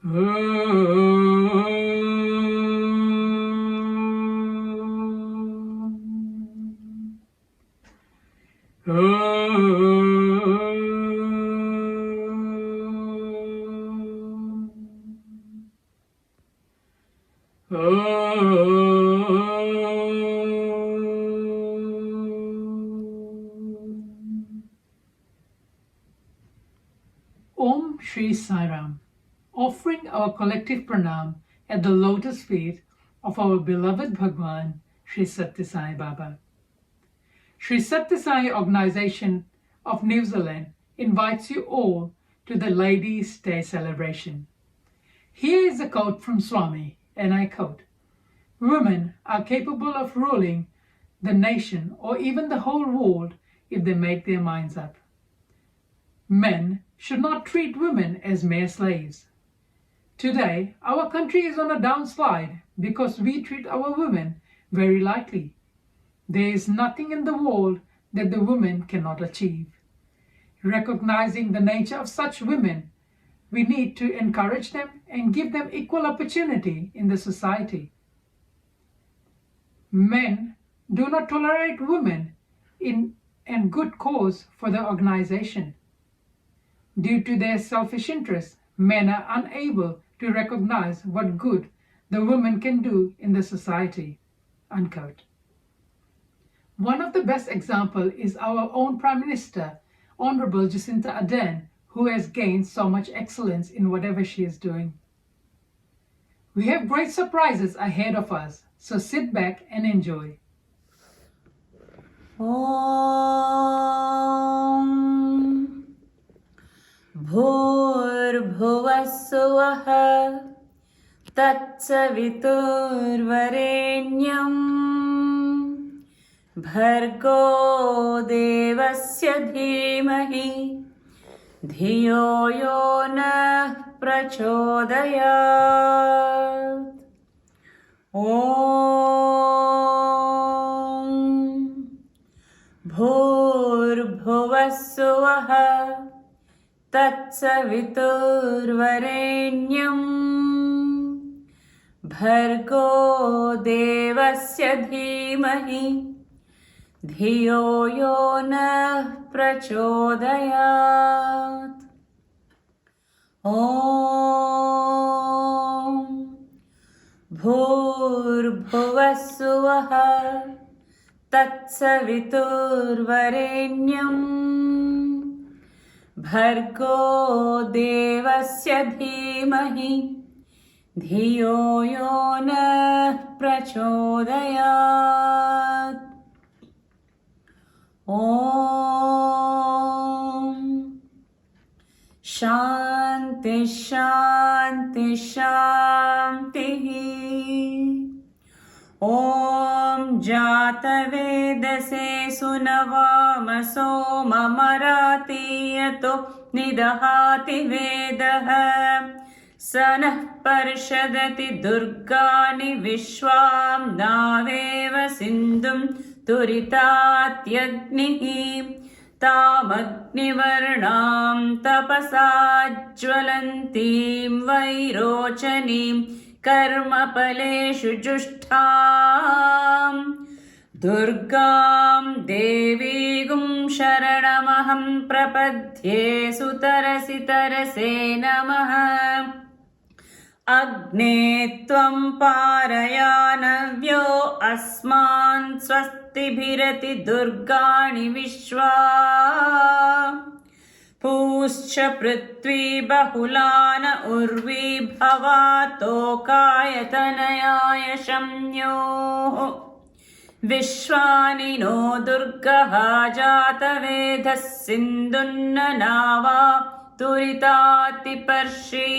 Om Shri Sai Ram, offering our collective pranam at the lotus feet of our beloved Bhagwan, Shri Sathya Sai Baba. Shri Sathya Sai Organization of New Zealand invites you all to the Ladies' Day celebration. Here is a quote from Swami, and I quote, "Women are capable of ruling the nation or even the whole world if they make their minds up. Men should not treat women as mere slaves. Today, our country is on a downslide because we treat our women very lightly. There is nothing in the world that the women cannot achieve. Recognizing the nature of such women, we need to encourage them and give them equal opportunity in the society. Men do not tolerate women and good cause for the organization. Due to their selfish interests, men are unable to recognize what good the women can do in the society." Unquote. One of the best examples is our own Prime Minister, Honorable Jacinta Ardern, who has gained so much excellence in whatever she is doing. We have great surprises ahead of us, so sit back and enjoy. Om Bhurbhuvah Suvah Tatsaviturvarenyam Bhargo Devasya Dhimahi Dhiyo Yo Nah Prachodayat. Om Bhurbhuvah Suvah Tatsaviturvarenyam Bhargo Devasya Dhimahi Dhiyo Yo Nah Prachodayat. Om Bhurbhuvah Suvah Tatsaviturvarenyam Bhargo Devasya Dhimahi Dhiyo Yo Nah Prachodayat. Om Shanti Shanti Shanti. Om Jatavedase Sunavamaso Mamarati Yato Nidahati Vedaha Sanah Parshadati Durgani Vishwam Naveva Sindhum Turitatyagnihi Tamagnivarnam Tapasajvalantim Vairochanim Karmapaleshu Jushtham Durgam Devigum Sharanamaham Prapadhye Sutarasi Tarase Namaha. Agne Tvam Parayanavyo Asman Swastibhirati Durgani Vishwa Puscha Prithvi Bahulana Urvi Bhavato Kayatanayaya Shamyo Vishwani no Durgaha Jata Vedhas Sindhunna Nava Turitati Parshi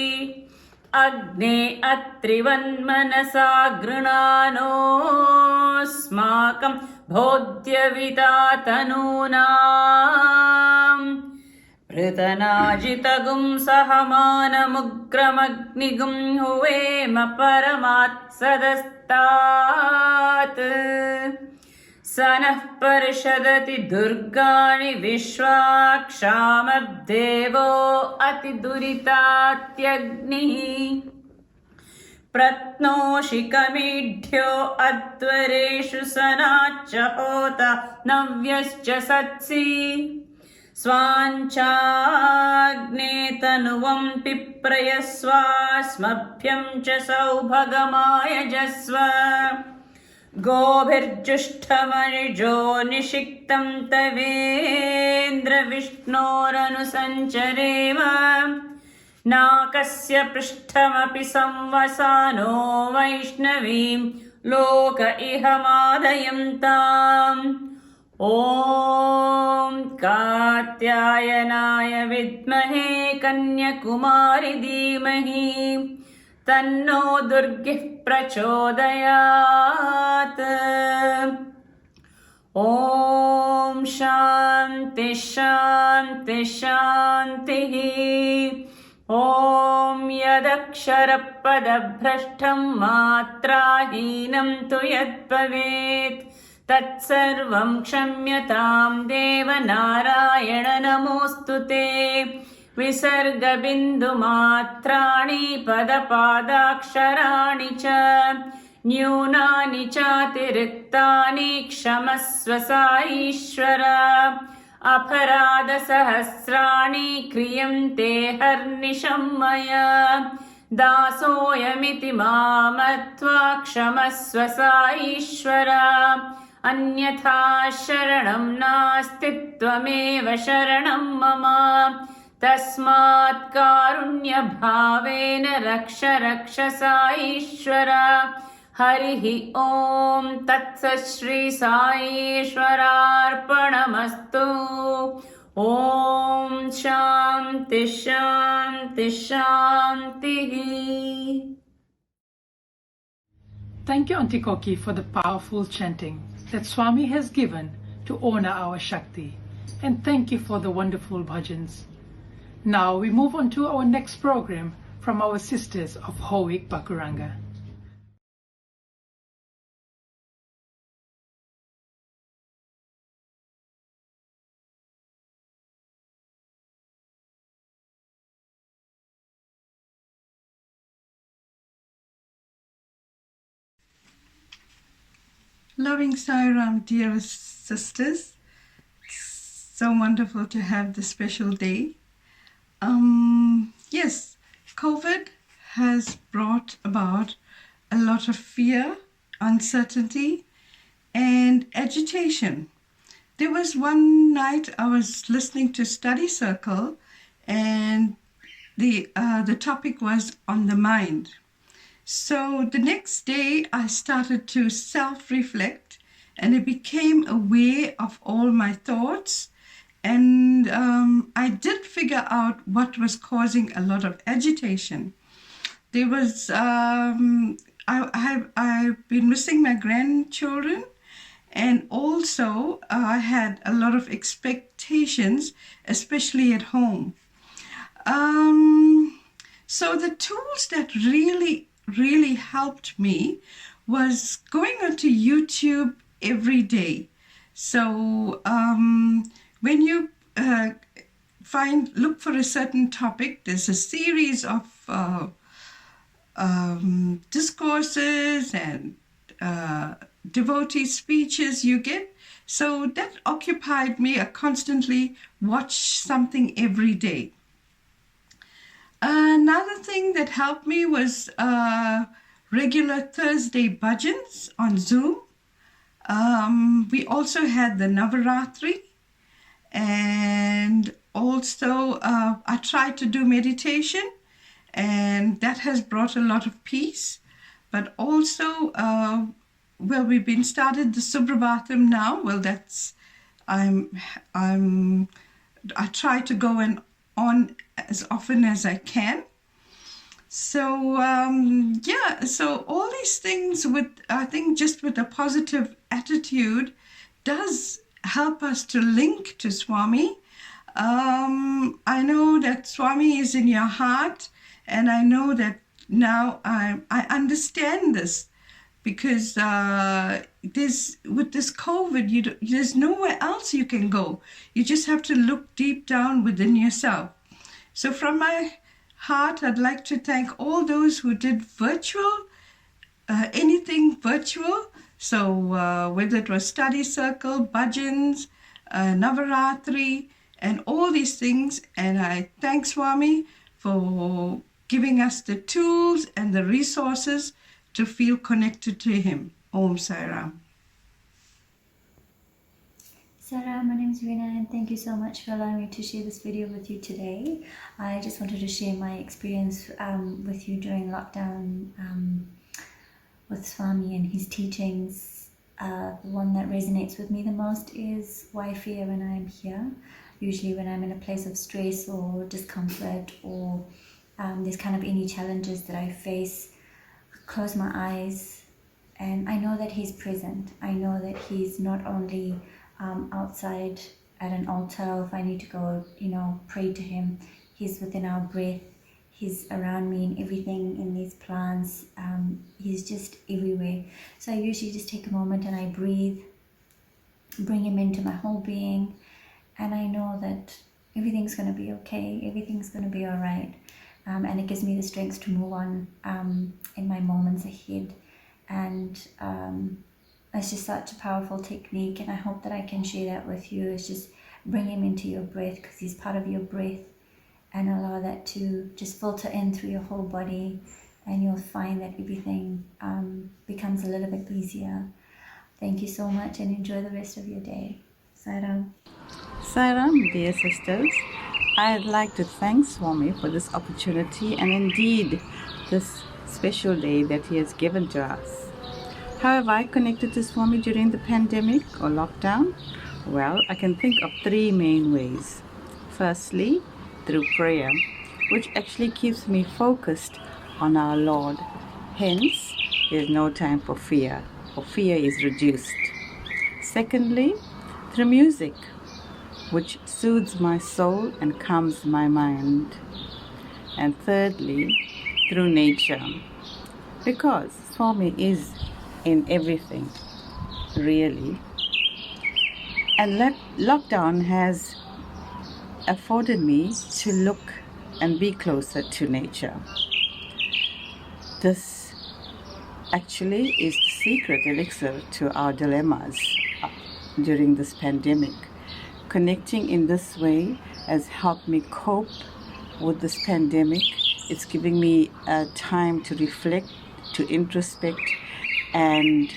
Agne Atrivan Manasa Grunano Smakam Bhodhyavidatanunam Prithanajitagum Sahamana Mugragnigum Huvema Paramat Sadastat स नः पर्षदति दुर्गाणि विश्वा क्षामद्देवो अतिदुरितात्यग्निः प्रत्नोषिकमीढ्यो अध्वरेषु सनाच्च होता नव्यश्च सत्सि स्वाञ्चाग्ने तनुवं पिप्रयस्वास्मभ्यं च सौभगमायजस्व गोभिर्जुष्टमनिजो निषिक्तं तवेन्द्रविष्णोरनुसञ्चरेम नाकस्य पृष्ठमपि संवसानो वैष्णवीं लोक इह मादयन्ताम् ॐ कात्यायनाय विद्महे कन्याकुमारि धीमहि तन्नो दुर्गिः प्रचोदयात् ॐ शान्ति शान्ति शान्तिः ॐ यदक्षरपदभ्रष्टं मात्राहीनं तु यद्भवेत् तत्सर्वं क्षम्यतां देवनारायण नमोऽस्तु ते विसर्गबिन्दुमात्राणि पदपादाक्षराणि च न्यूनानि चातिरिक्तानि क्षमस्व साईश्वर अपराधसहस्राणि क्रियन्ते हर्निशं मया दासोऽयमिति मामत्वा क्षमस्व साईश्वर अन्यथा शरणं नास्ति त्वमेव शरणं मम तस्मात् कारुण्यभावेन रक्ष रक्ष साईश्वर हरिः ॐ तत्सत् श्री साईश्वरार्पणमस्तु ॐ शान्ति शान्ति शान्तिः. Thank you, Auntie Koki, for the powerful chanting that Swami has given to honor our Shakti. And thank you for the wonderful bhajans. Now we move on to our next program from our sisters of Hoik Bakuranga. Loving Sairam, dearest sisters. So wonderful to have this special day. Yes, COVID has brought about a lot of fear, uncertainty, and agitation. There was one night I was listening to Study Circle, and the topic was on the mind. So the next day I started to self-reflect, and I became aware of all my thoughts, and I did figure out what was causing a lot of agitation. There was I've been missing my grandchildren, and also I had a lot of expectations, especially at home. So the tools that really helped me was going onto YouTube every day. So when you look for a certain topic, there's a series of discourses and devotee speeches you get. So that occupied me. I constantly watch something every day. Another thing that helped me was regular Thursday bhajans on Zoom. We also had the Navaratri, and also I tried to do meditation, and that has brought a lot of peace. But also, well, we've been started the Suprabhatam now. Well, that's I try to go on as often as I can. So so all these things, I think just with a positive attitude, does help us to link to Swami. I know that Swami is in your heart, and I know that now I understand this, because with this COVID, there's nowhere else you can go. You just have to look deep down within yourself. So from my heart, I'd like to thank all those who did virtual, anything virtual. So whether it was study circle, bhajans, Navaratri, and all these things. And I thank Swami for giving us the tools and the resources to feel connected to him. Om Sai Ram. Sarah, my name is Rina, and thank you so much for allowing me to share this video with you today. I just wanted to share my experience with you during lockdown with Swami and his teachings. The one that resonates with me the most is why fear when I'm here. Usually when I'm in a place of stress or discomfort, or there's kind of any challenges that I face, I close my eyes and I know that he's present. I know that he's not only outside at an altar, or if I need to go, pray to him, he's within our breath, he's around me in everything, in these plants, he's just everywhere. So I usually just take a moment and I breathe, bring him into my whole being, and I know that everything's going to be okay, everything's going to be all right, and it gives me the strength to move on in my moments ahead. And it's just such a powerful technique, and I hope that I can share that with you. It's just bring him into your breath, because he's part of your breath, and allow that to just filter in through your whole body, and you'll find that everything becomes a little bit easier. Thank you so much, and enjoy the rest of your day. Sairam. Sairam, dear sisters, I'd like to thank Swami for this opportunity and indeed this special day that he has given to us. How have I connected to Swami during the pandemic or lockdown? Well, I can think of three main ways. Firstly, through prayer, which actually keeps me focused on our Lord. Hence, there is no time for fear, or fear is reduced. Secondly, through music, which soothes my soul and calms my mind. And thirdly, through nature, because Swami is in everything, really. And lockdown has afforded me to look and be closer to nature. This actually is the secret elixir to our dilemmas during this pandemic. Connecting in this way has helped me cope with this pandemic. It's giving me time to reflect, to introspect, and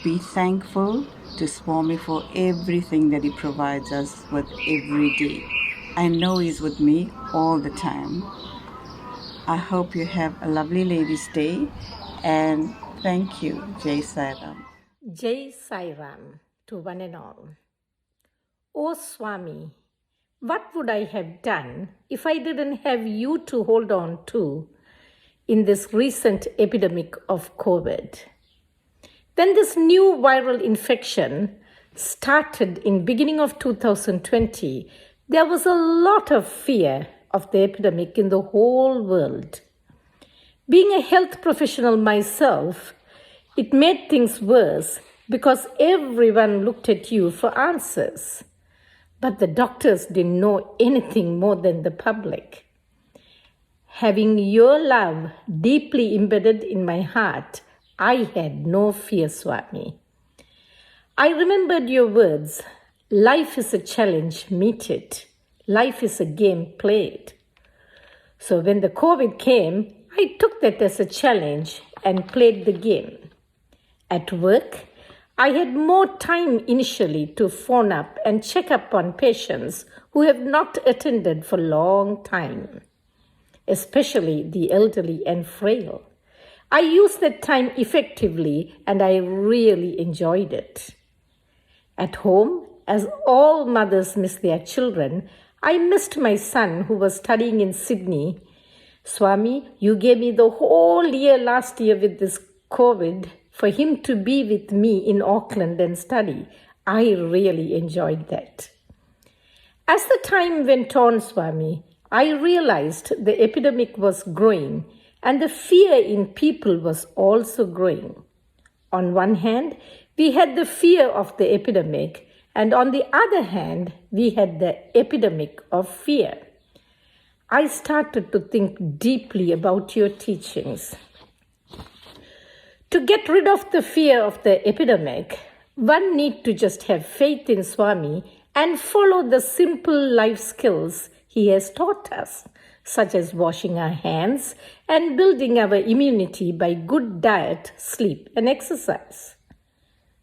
be thankful to Swami for everything that he provides us with every day. I know he's with me all the time. I hope you have a lovely Ladies' Day, and thank you. Jai Sai Ram. Jai Sai Ram to one and all. Oh Swami, what would I have done if I didn't have you to hold on to in this recent epidemic of COVID? When this new viral infection started in beginning of 2020, there was a lot of fear of the epidemic in the whole world. Being a health professional myself, it made things worse because everyone looked at you for answers. But the doctors didn't know anything more than the public. Having your love deeply embedded in my heart, I had no fear, Swami. I remembered your words, life is a challenge, meet it. Life is a game, play it. So when the COVID came, I took that as a challenge and played the game. At work, I had more time initially to phone up and check up on patients who have not attended for a long time, especially the elderly and frail. I used that time effectively and I really enjoyed it. At home, as all mothers miss their children, I missed my son who was studying in Sydney. Swami, you gave me the whole year last year with this COVID for him to be with me in Auckland and study. I really enjoyed that. As the time went on, Swami, I realized the epidemic was growing and the fear in people was also growing. On one hand, we had the fear of the epidemic, and on the other hand, we had the epidemic of fear. I started to think deeply about your teachings. To get rid of the fear of the epidemic, one needs to just have faith in Swami and follow the simple life skills he has taught us, such as washing our hands and building our immunity by good diet, sleep, and exercise.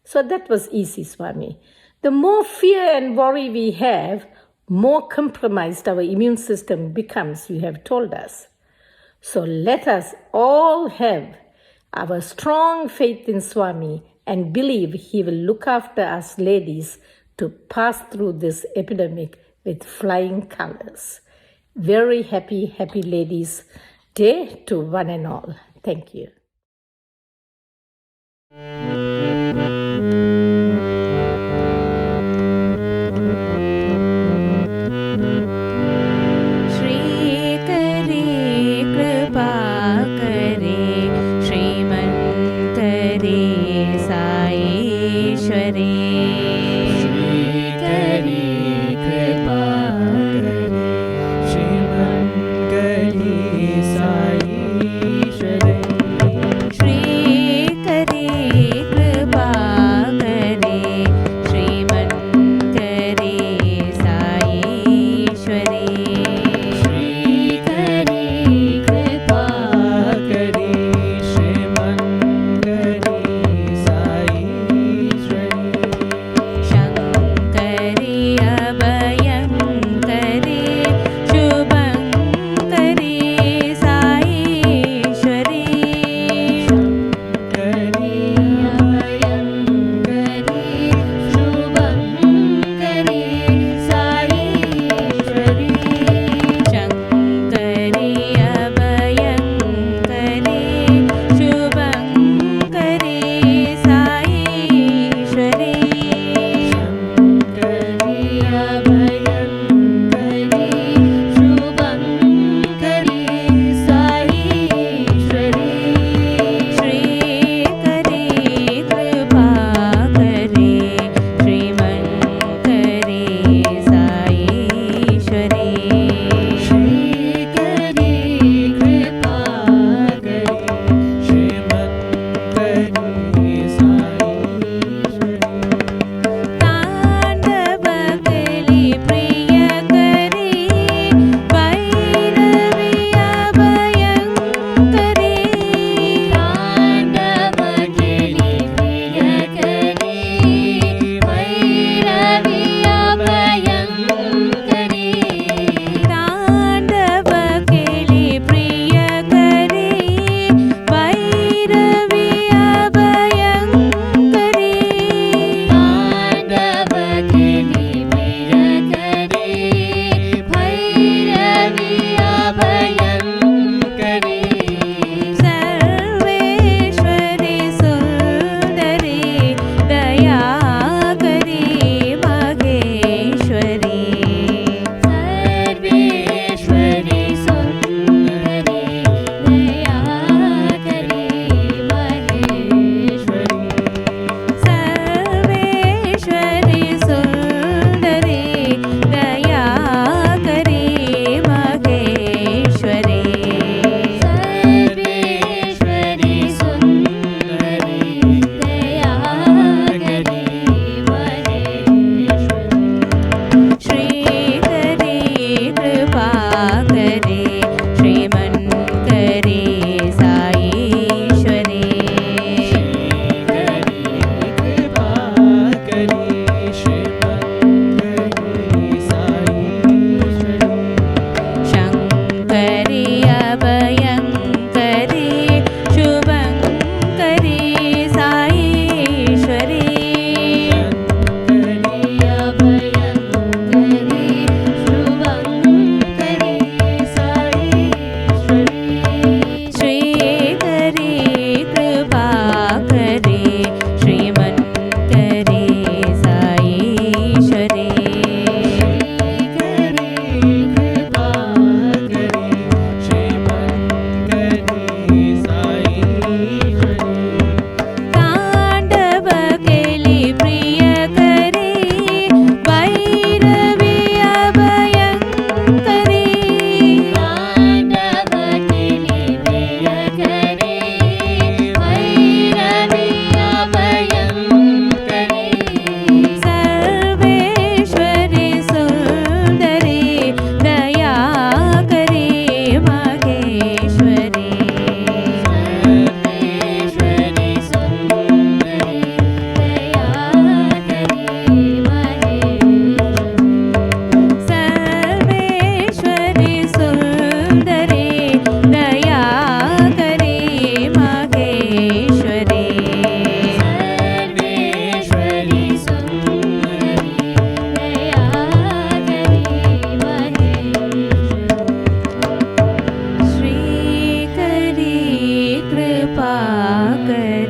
So that was easy, Swami. The more fear and worry we have, more compromised our immune system becomes, you have told us. So let us all have our strong faith in Swami and believe he will look after us ladies to pass through this epidemic with flying colors. Very happy, happy Ladies' Day to one and all. Thank you. Shri करे कृपा करे श्रीमंत रे साईश्वरे श्री करे कृपा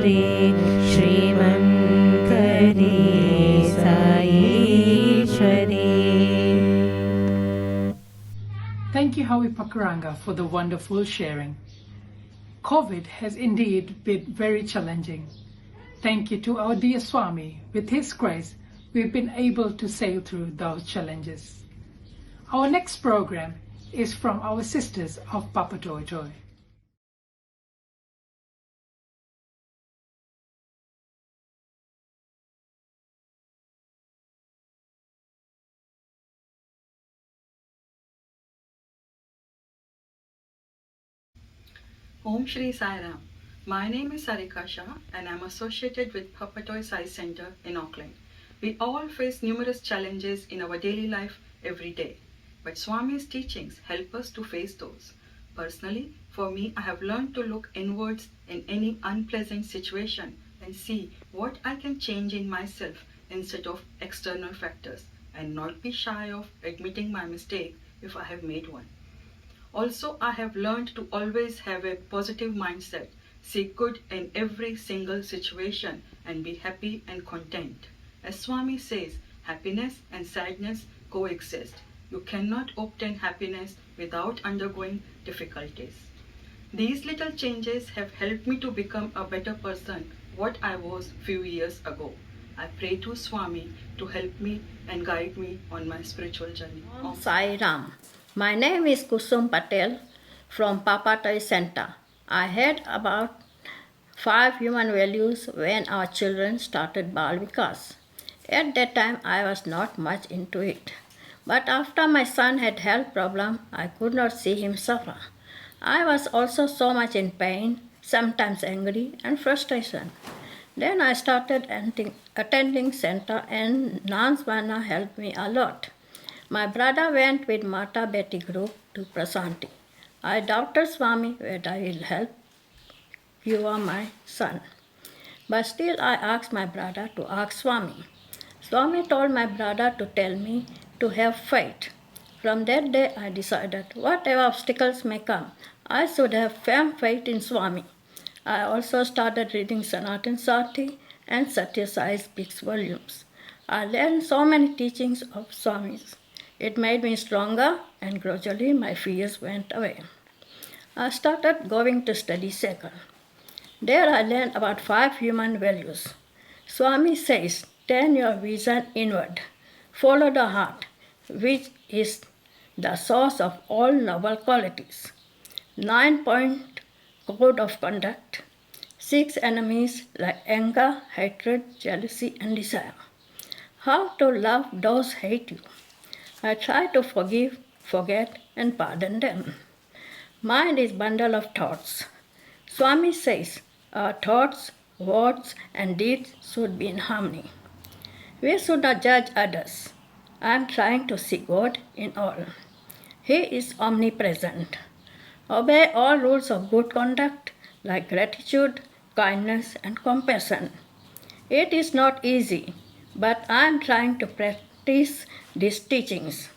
श्रीमन्करे साईश्वरे. Thank you, Hawi Pakuranga, for the wonderful sharing. COVID has indeed been very challenging. Thank you to our dear Swami. With his grace, we've been able to sail through those challenges. Our next program is from our sisters of Papa Toy Toy. Om Shri Sai Ram. My name is Sarika Shah and I'm associated with Papatoy Sai Center in Auckland. We all face numerous challenges in our daily life every day, but Swami's teachings help us to face those. Personally, for me, I have learned to look inwards in any unpleasant situation and see what I can change in myself instead of external factors, and not be shy of admitting my mistake if I have made one. Also, I have learned to always have a positive mindset, see good in every single situation and be happy and content. As Swami says, happiness and sadness coexist. You cannot obtain happiness without undergoing difficulties. These little changes have helped me to become a better person what I was few years ago. I pray to Swami to help me and guide me on my spiritual journey. Om Sai Ram. My name is Kusum Patel from Papatoy Center. I had about 5 human values when our children started Bal Vikas. At that time, I was not much into it. But after my son had health problem, I could not see him suffer. I was also so much in pain, sometimes angry and frustration. Then I started attending center and Nansvana helped me a lot. My brother went with Mata Betty group to Prashanthi. I doubted Swami whether I will help cure my son. But still I asked my brother to ask Swami. Swami told my brother to tell me to have faith. From that day I decided whatever obstacles may come, I should have firm faith in Swami. I also started reading Sanatan Sati and Satya Sai's big volumes. I learned so many teachings of Swami's. It made me stronger and gradually my fears went away. I started going to study Sekar. There I learned about 5 human values. Swami says, turn your vision inward. Follow the heart, which is the source of all noble qualities. 9-point code of conduct. 6 enemies like anger, hatred, jealousy, and desire. How to love those who hate you. I try to forgive, forget, and pardon them. Mind is bundle of thoughts. Swami says our thoughts, words, and deeds should be in harmony. We should not judge others. I am trying to see God in all. He is omnipresent. Obey all rules of good conduct like gratitude, kindness, and compassion. It is not easy, but I am trying to practice these teachings.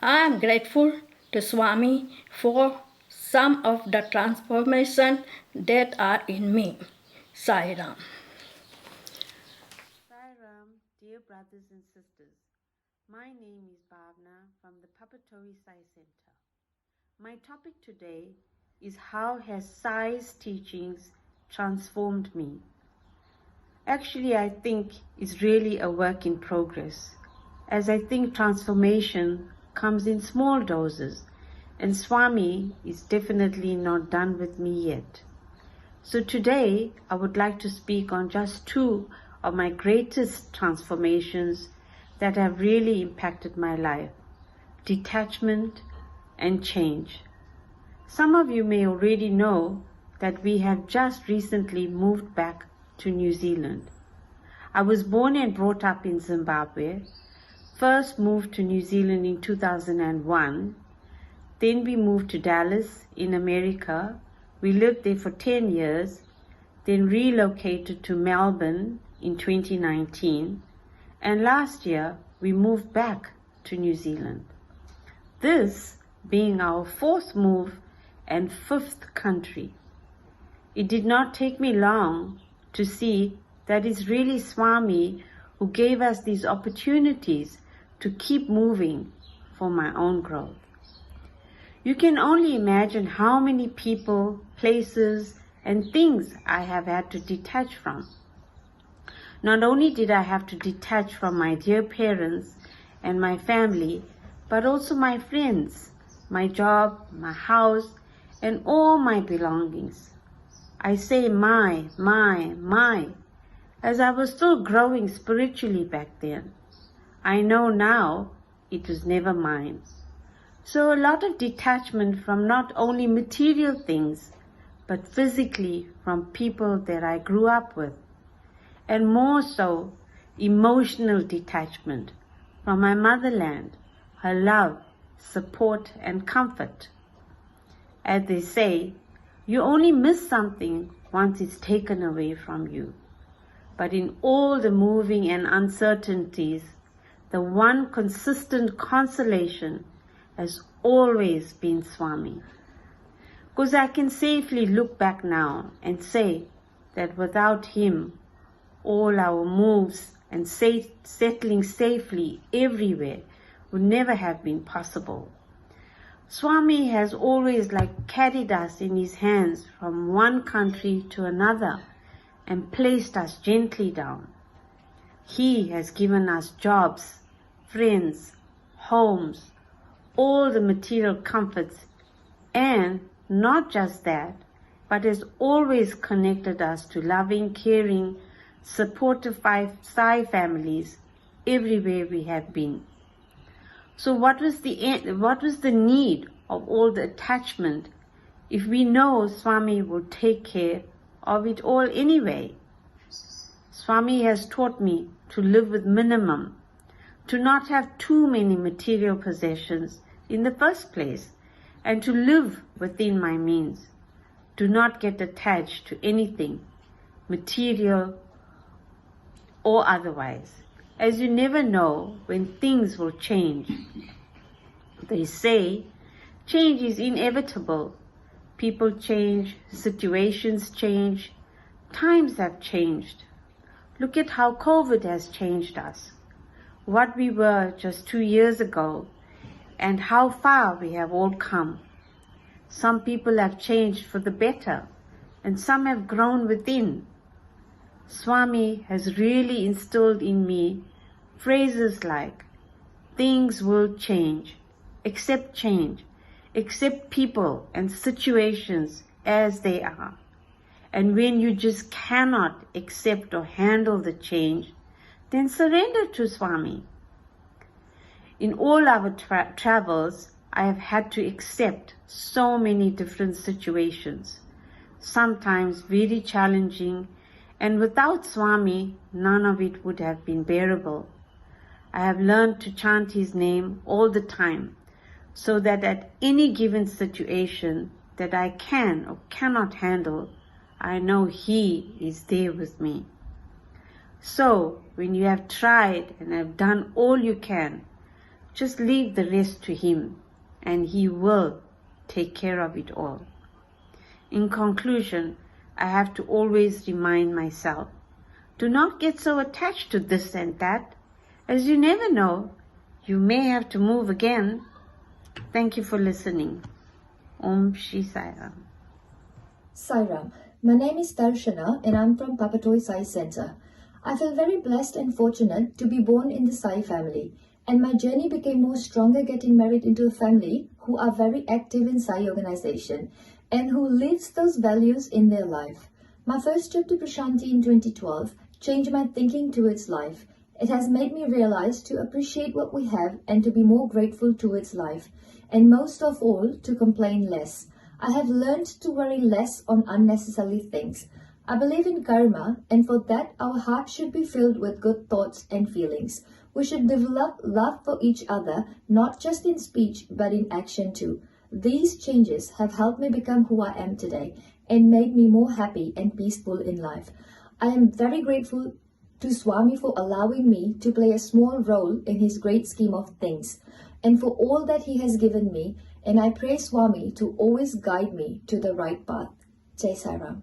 I am grateful to Swami for some of the transformation that are in me. Sai Ram. Sai Ram, dear brothers and sisters. My name is Bhavna from the Papatoy Sai Center. My topic today is how has Sai's teachings transformed me? Actually, I think it's really a work in progress, as I think transformation comes in small doses, and Swami is definitely not done with me yet. So today, I would like to speak on just 2 of my greatest transformations that have really impacted my life: detachment and change. Some of you may already know that we have just recently moved back to New Zealand. I was born and brought up in Zimbabwe, first moved to New Zealand in 2001, then we moved to Dallas in America. We lived there for 10 years, then relocated to Melbourne in 2019, and last year we moved back to New Zealand. This being our 4th move and 5th country. It did not take me long to see that it's really Swami who gave us these opportunities to keep moving for my own growth. You can only imagine how many people, places, and things I have had to detach from. Not only did I have to detach from my dear parents and my family, but also my friends, my job, my house, and all my belongings. I say my, as I was still growing spiritually back then. I know now it was never mine. So a lot of detachment from not only material things, but physically from people that I grew up with. And more so, emotional detachment from my motherland, her love, support, and comfort. As they say, you only miss something once it's taken away from you. But in all the moving and uncertainties, the one consistent consolation has always been Swami. Because I can safely look back now and say that without him, all our moves and settling safely everywhere would never have been possible. Swami has always carried us in his hands from one country to another and placed us gently down. He has given us jobs, friends, homes, all the material comforts, and not just that, but has always connected us to loving, caring, supportive Sai families everywhere we have been. So what was the need of all the attachment if we know Swami will take care of it all anyway? Swami has taught me to live with minimum, to not have too many material possessions in the first place, and to live within my means. Do not get attached to anything, material or otherwise, as you never know when things will change. They say change is inevitable. People change, situations change, times have changed. Look at how COVID has changed us, what we were just 2 years ago, and how far we have all come. Some people have changed for the better, and some have grown within. Swami has really instilled in me phrases like, things will change, accept people and situations as they are. And when you just cannot accept or handle the change, then surrender to Swami. In all our travels, I have had to accept so many different situations, sometimes very challenging, and without Swami, none of it would have been bearable. I have learned to chant his name all the time, so that at any given situation that I can or cannot handle, I know he is there with me. So, when you have tried and have done all you can, just leave the rest to him, and he will take care of it all. In conclusion, I have to always remind myself, do not get so attached to this and that, as you never know, you may have to move again. Thank you for listening. Om Shri Sai Ram. Sai Ram. My name is Darshana and I'm from Papatoy Sai Center. I feel very blessed and fortunate to be born in the Sai family, and my journey became more stronger getting married into a family who are very active in Sai organization and who lives those values in their life. My first trip to Prashanthi in 2012 changed my thinking towards life. It has made me realize to appreciate what we have and to be more grateful towards life, and most of all, to complain less. I have learned to worry less on unnecessary things. I believe in karma, and for that our heart should be filled with good thoughts and feelings. We should develop love for each other, not just in speech but in action too. These changes have helped me become who I am today and made me more happy and peaceful in life. I am very grateful to Swami for allowing me to play a small role in his great scheme of things, and for all that he has given me, and I pray Swami to always guide me to the right path. Jai Sai Ram.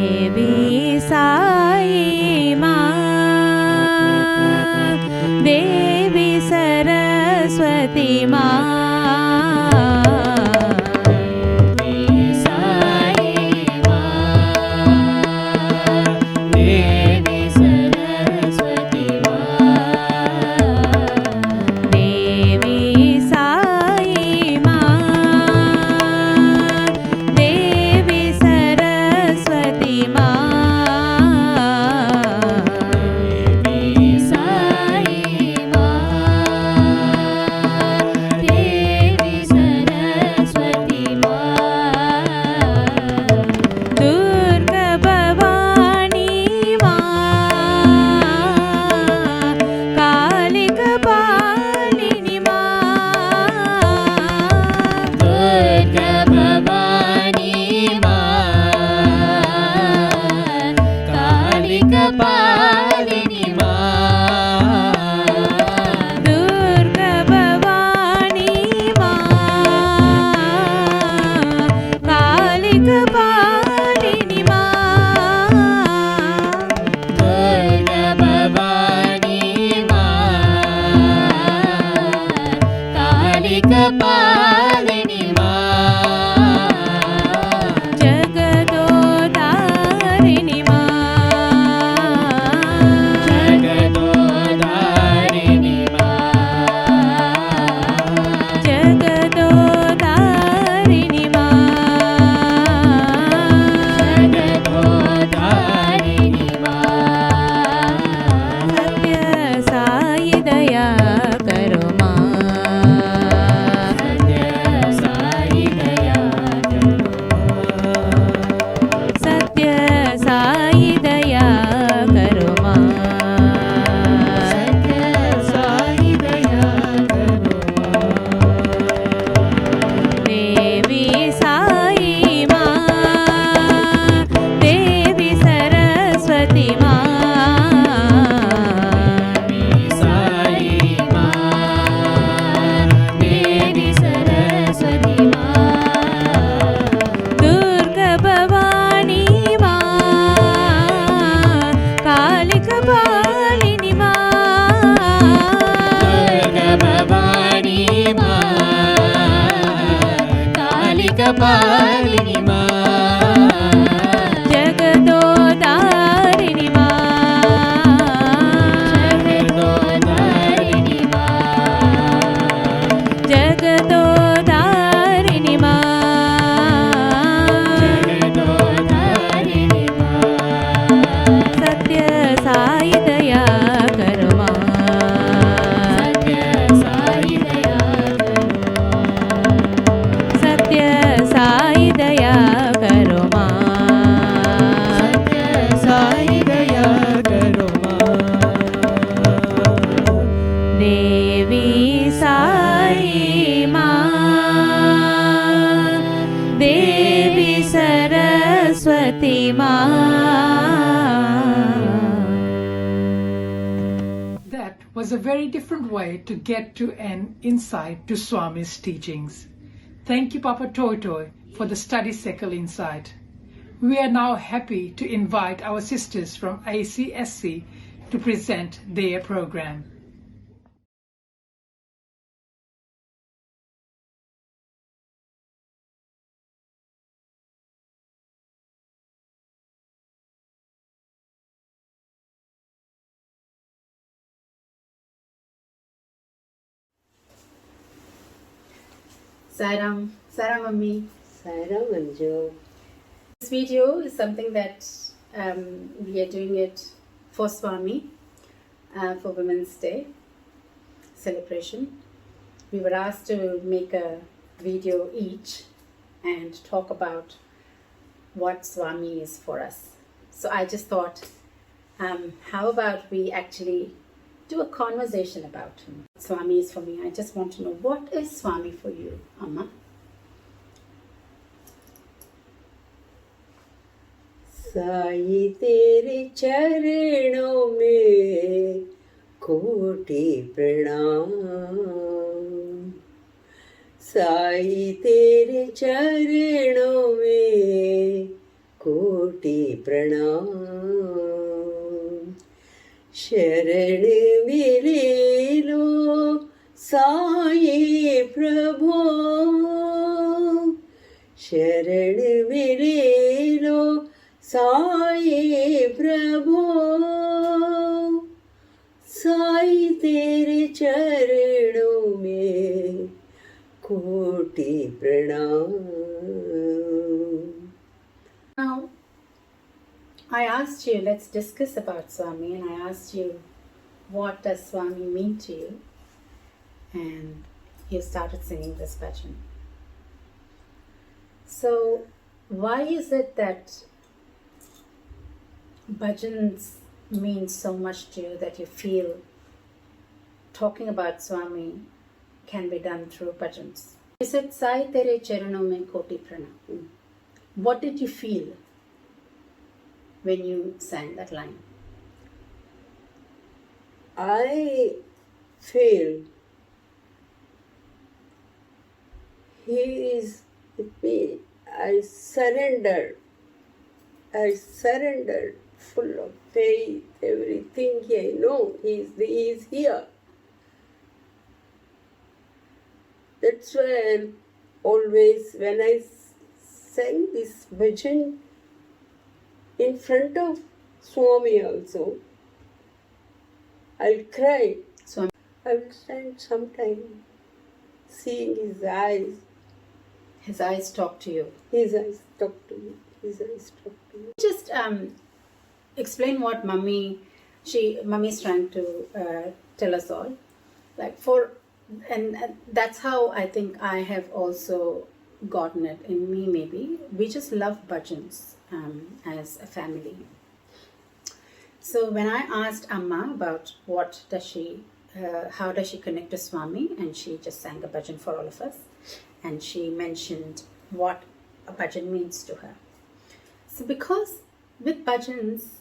देवी साई माँ, देवी सरस्वती माँ, That was a very different way to get to an insight to Swami's teachings. Thank you, Papa Toy, for the study circle insight. We are now happy to invite our sisters from ICSC to present their program. Sairam, Sairam Mummy. Sairam Manju. This video is something that we are doing it for Swami for Women's Day celebration. We were asked to make a video each and talk about what Swami is for us. So I just thought, how about we actually do a conversation about him. Swami is for me. I just want to know, what is Swami for you, Amma? Sai तेरे चरणों में कोटि प्रणाम, साई तेरे चरणों में कोटि प्रणाम शरण मिले लो साई प्रभु शरण मिले लो साई प्रभु साई तेरे चरणों में कोटि प्रणाम. Now, I asked you, let's discuss about Swami, and I asked you, what does Swami mean to you? And you started singing this bhajan. So, why is it that bhajans mean so much to you that you feel talking about Swami can be done through bhajans? You said, Sai Tere Charano Mein Koti Pranam. What did you feel when you sang that line? I feel He is with me. I surrendered full of faith, everything. I know He is here. That's why always when I sang this bhajan in front of Swami also, I'll cry. Swami. I will stand sometime seeing His eyes. His eyes talk to you. His eyes talk to me. His eyes talk to me. Just explain what Mummy's trying to tell us all. And that's how I think I have also gotten it in me. Maybe we just love bhajans as a family. So when I asked Amma about how does she connect to Swami, and she just sang a bhajan for all of us, and she mentioned what a bhajan means to her. So because with bhajans,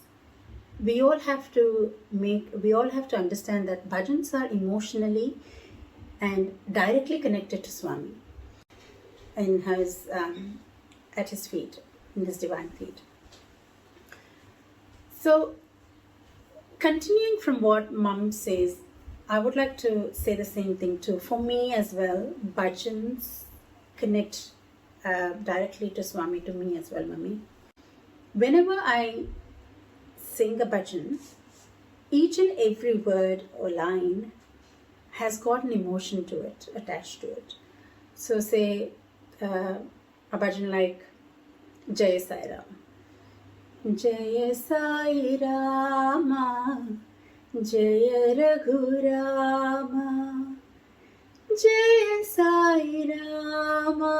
we all have to understand that bhajans are emotionally and directly connected to Swami in his at his feet, in his divine feet. So continuing from what Mum says, I would like to say the same thing too. For me as well, bhajans connect directly to Swami, to me as well, Mummy. Whenever I sing a bhajan, each and every word or line has got an emotion to it, attached to it. So say a bhajan like Jai Sai Ram. Jai Sai Rama, Jai Raghurama, Jai Sai Rama,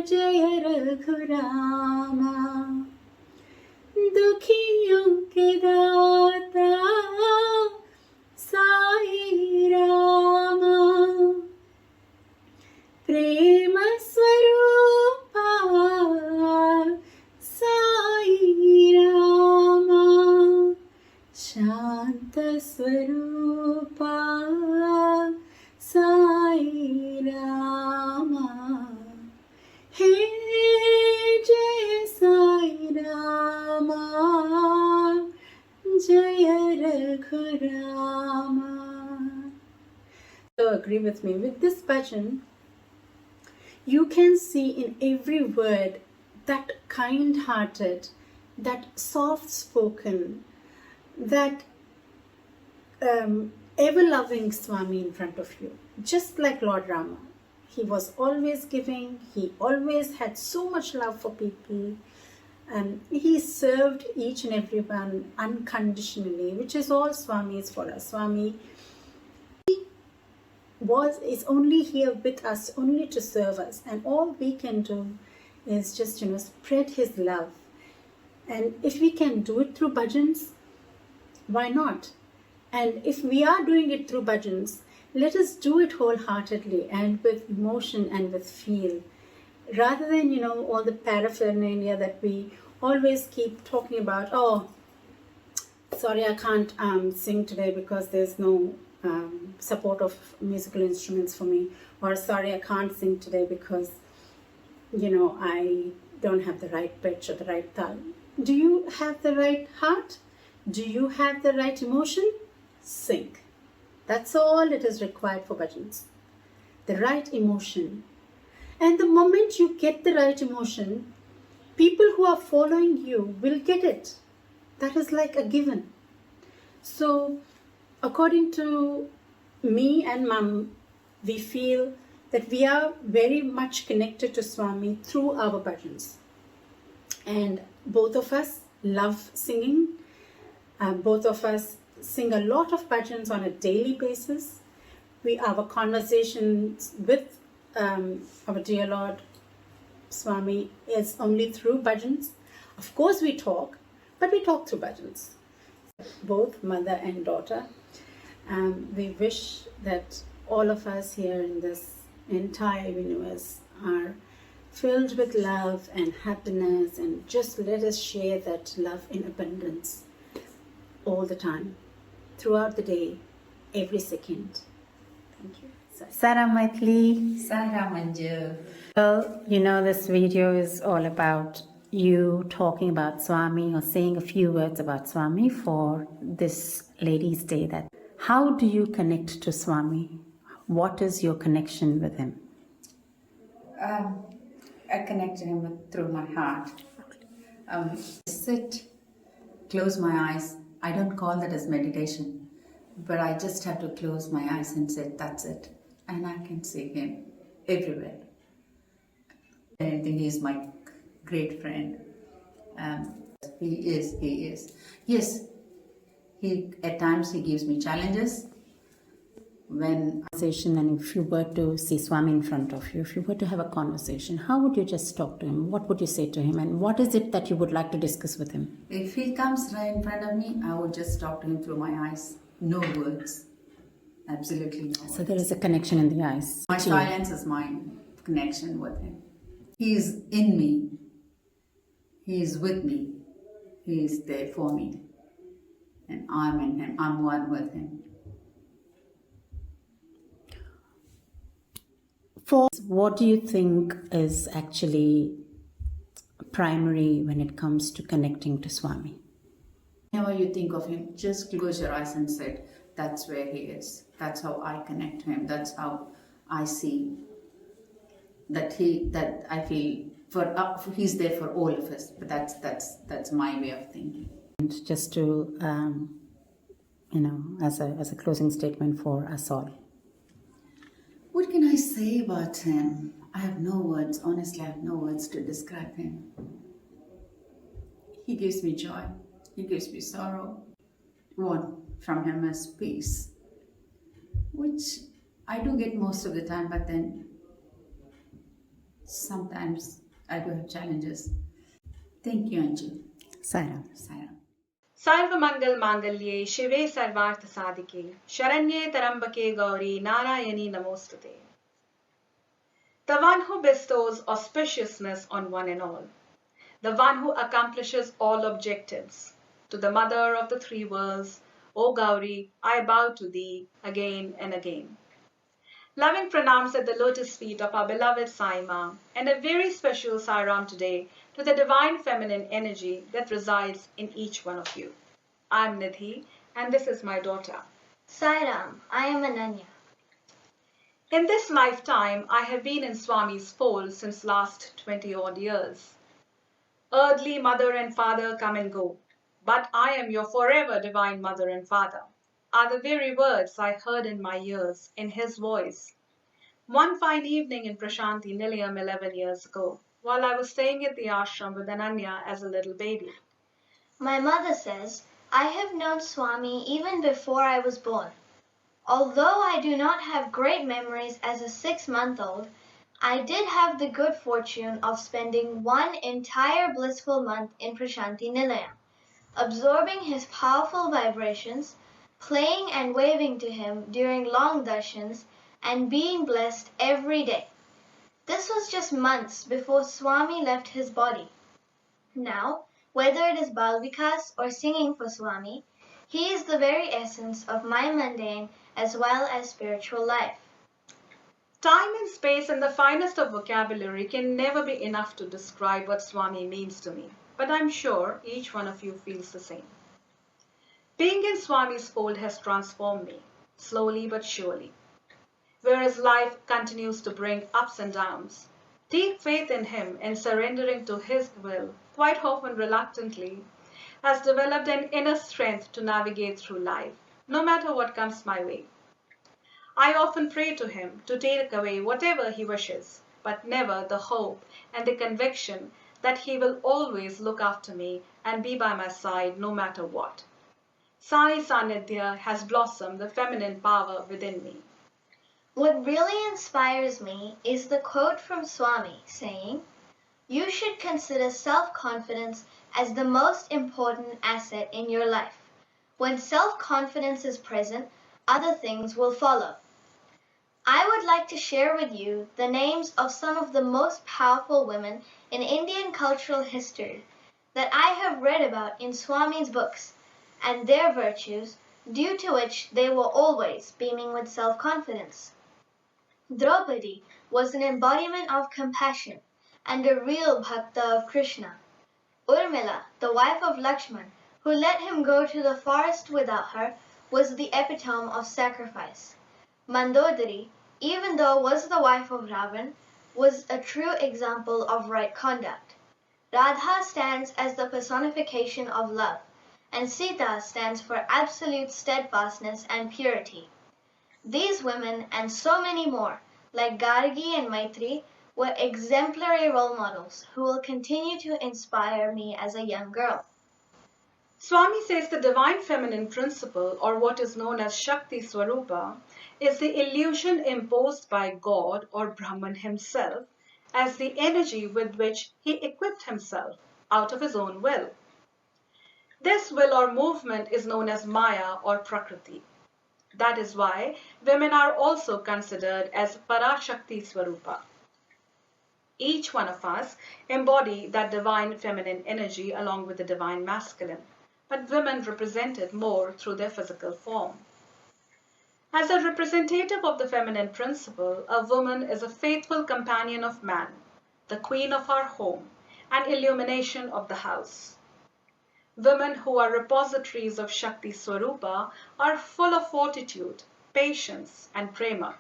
Jai Raghurama, Dukhiyon ke daata Sai Rama, Prema Swarupa Sai Rama, Shanta Swarupa Sai Rama, Hey Jai Sai Rama, Jai Raghurama. So agree with me. With this bhajan, you can see in every word that kind-hearted, that soft-spoken, that ever-loving Swami in front of you. Just like Lord Rama. He was always giving. He always had so much love for people. And he served each and everyone unconditionally, which is all Swami is for us. Swami is only here with us, only to serve us. And all we can do is just, spread his love. And if we can do it through bhajans, why not? And if we are doing it through bhajans, let us do it wholeheartedly and with emotion and with feel. Rather than, all the paraphernalia that we always keep talking about. Oh, sorry, I can't sing today because there's no support of musical instruments for me. Or sorry, I can't sing today because, I don't have the right pitch or the right tal. Do you have the right heart? Do you have the right emotion? Sing. That's all it is required for bhajans. The right emotion. And the moment you get the right emotion, people who are following you will get it. That is like a given. So, according to me and Mum, we feel that we are very much connected to Swami through our bhajans. And both of us love singing. Both of us sing a lot of bhajans on a daily basis. Our conversations with our dear Lord Swami is only through bhajans. Of course we talk, but we talk through bhajans. Both mother and daughter. We wish that all of us here in this entire universe are filled with love and happiness, and just let us share that love in abundance all the time, throughout the day, every second. Thank you. Sarah Maitli. Sarah Manju. Well, you know, this video is all about you talking about Swami or saying a few words about Swami for this Ladies' Day. How do you connect to Swami? What is your connection with him? I connect to him through my heart. Sit, close my eyes. I don't call that as meditation, but I just have to close my eyes and say, that's it. And I can see him everywhere. I think he's my great friend. He is. Yes, at times he gives me challenges. And if you were to see Swami in front of you, if you were to have a conversation, how would you just talk to him? What would you say to him? And what is it that you would like to discuss with him? If he comes right in front of me, I would just talk to him through my eyes. No words. Absolutely no words. So there is a connection in the eyes. My silence is my connection with him. He is in me. He is with me. He is there for me. And I'm in him. I'm one with him. What do you think is actually primary when it comes to connecting to Swami? Whenever you think of him, just close your eyes and say, that's where he is. That's how I connect to him. That's how I see that I feel he's there for all of us. But that's my way of thinking. And just to as a closing statement for us all. What can I say about him? I have no words. Honestly, I have no words to describe him. He gives me joy. He gives me sorrow. One from him is peace, which I do get most of the time, but then sometimes I do have challenges. Thank you, Anju. Saira. सर्वमंगल मांगल्ये शिवे सर्वार्थ साधिके शरण्ये तरंबके Gauri narayani namostute. The one who bestows auspiciousness on one and all, the one who accomplishes all objectives. To the mother of the three worlds, O Gauri, I bow to thee again and again. Loving pranams at the lotus feet of our beloved Sai Ma, and a very special Sairam today to the divine feminine energy that resides in each one of you. I am Nidhi, and this is my daughter. Sairam, I am Ananya. In this lifetime, I have been in Swami's fold since last 20-odd years. Earthly mother and father come and go, but I am your forever divine mother and father, are the very words I heard in my ears in his voice. One fine evening in Prashanthi, Nilayam 11 years ago, while I was staying at the ashram with Ananya as a little baby. My mother says, I have known Swami even before I was born. Although I do not have great memories as a 6-month-old, I did have the good fortune of spending one entire blissful month in Prashanthi Nilayam, absorbing his powerful vibrations, playing and waving to him during long darshans, and being blessed every day. This was just months before Swami left his body. Now, whether it is Bal Vikas or singing for Swami, he is the very essence of my mundane as well as spiritual life. Time and space and the finest of vocabulary can never be enough to describe what Swami means to me, but I'm sure each one of you feels the same. Being in Swami's fold has transformed me, slowly but surely. Whereas life continues to bring ups and downs, deep faith in him and surrendering to his will, quite often reluctantly, has developed an inner strength to navigate through life, no matter what comes my way. I often pray to him to take away whatever he wishes, but never the hope and the conviction that he will always look after me and be by my side no matter what. Sai Sanidhya has blossomed the feminine power within me. What really inspires me is the quote from Swami saying, "You should consider self-confidence as the most important asset in your life. When self-confidence is present, other things will follow." I would like to share with you the names of some of the most powerful women in Indian cultural history that I have read about in Swami's books, and their virtues, due to which they were always beaming with self-confidence. Draupadi was an embodiment of compassion and a real bhakta of Krishna. Urmila, the wife of Lakshman, who let him go to the forest without her, was the epitome of sacrifice. Mandodari, even though was the wife of Ravan, was a true example of right conduct. Radha stands as the personification of love, and Sita stands for absolute steadfastness and purity. These women and so many more, like Gargi and Maitri, were exemplary role models who will continue to inspire me as a young girl. Swami says the divine feminine principle, or what is known as Shakti Swarupa, is the illusion imposed by God or Brahman himself as the energy with which he equipped himself out of his own will. This will or movement is known as Maya or Prakriti. That is why women are also considered as Parashakti Swarupa. Each one of us embody that divine feminine energy along with the divine masculine, but women represent it more through their physical form. As a representative of the feminine principle, a woman is a faithful companion of man, the queen of our home, and illumination of the house. Women who are repositories of Shakti Swarupa are full of fortitude, patience, and prema.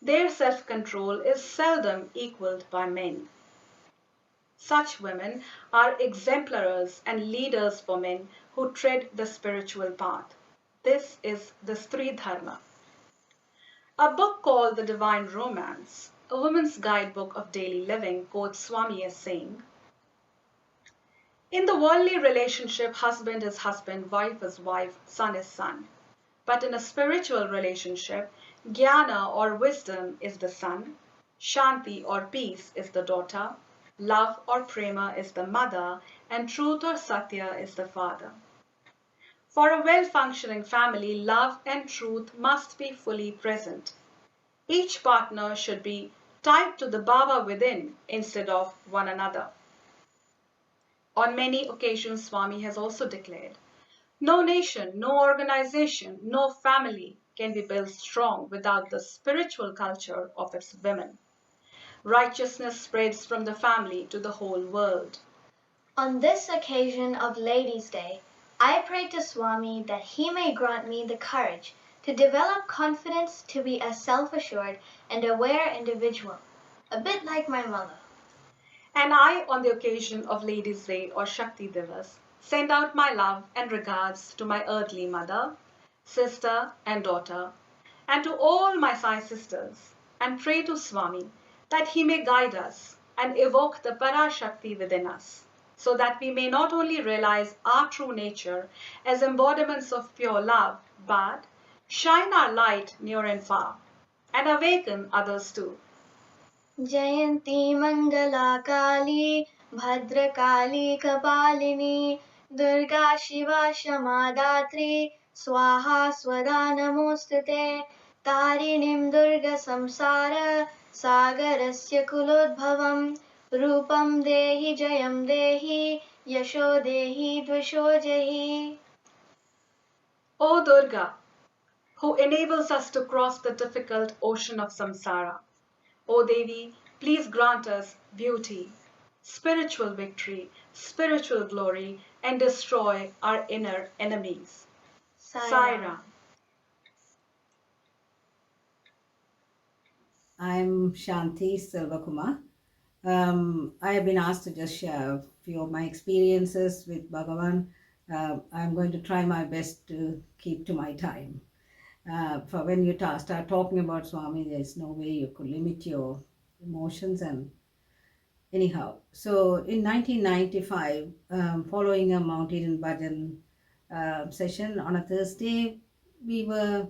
Their self-control is seldom equaled by men. Such women are exemplars and leaders for men who tread the spiritual path. This is the Stri Dharma. A book called The Divine Romance, a woman's guidebook of daily living, quotes Swami as saying, "In the worldly relationship, husband is husband, wife is wife, son is son. But in a spiritual relationship, jnana or wisdom is the son, shanti or peace is the daughter, love or prema is the mother, and truth or satya is the father. For a well-functioning family, love and truth must be fully present. Each partner should be tied to the bhava within instead of one another." On many occasions, Swami has also declared, "No nation, no organization, no family can be built strong without the spiritual culture of its women. Righteousness spreads from the family to the whole world." On this occasion of Ladies' Day, I pray to Swami that he may grant me the courage to develop confidence to be a self-assured and aware individual, a bit like my mother. And I, on the occasion of Ladies' Day or Shakti Divas, send out my love and regards to my earthly mother, sister and daughter, and to all my Sai sisters, and pray to Swami that he may guide us and evoke the Parashakti within us, so that we may not only realize our true nature as embodiments of pure love, but shine our light near and far, and awaken others too. Jayanti Mangala Kali Bhadrakali Kapalini Durga Shiva Shama Datri Swaha Swada Namostute Tarinim Durga Samsara Sagarasya Kulodbhavam Rupam Dehi Jayam Dehi Yasho Dehi Dvasho Jahi. O Durga, who enables us to cross the difficult ocean of samsara. O Devi, please grant us beauty, spiritual victory, spiritual glory, and destroy our inner enemies. Sai Ram. I'm Shanti Selvakumar. I have been asked to just share a few of my experiences with Bhagavan. I'm going to try my best to keep to my time. For when you start talking about Swami, there's no way you could limit your emotions. And anyhow, so in 1995, following a Mount Eden Bhajan session on a Thursday, we were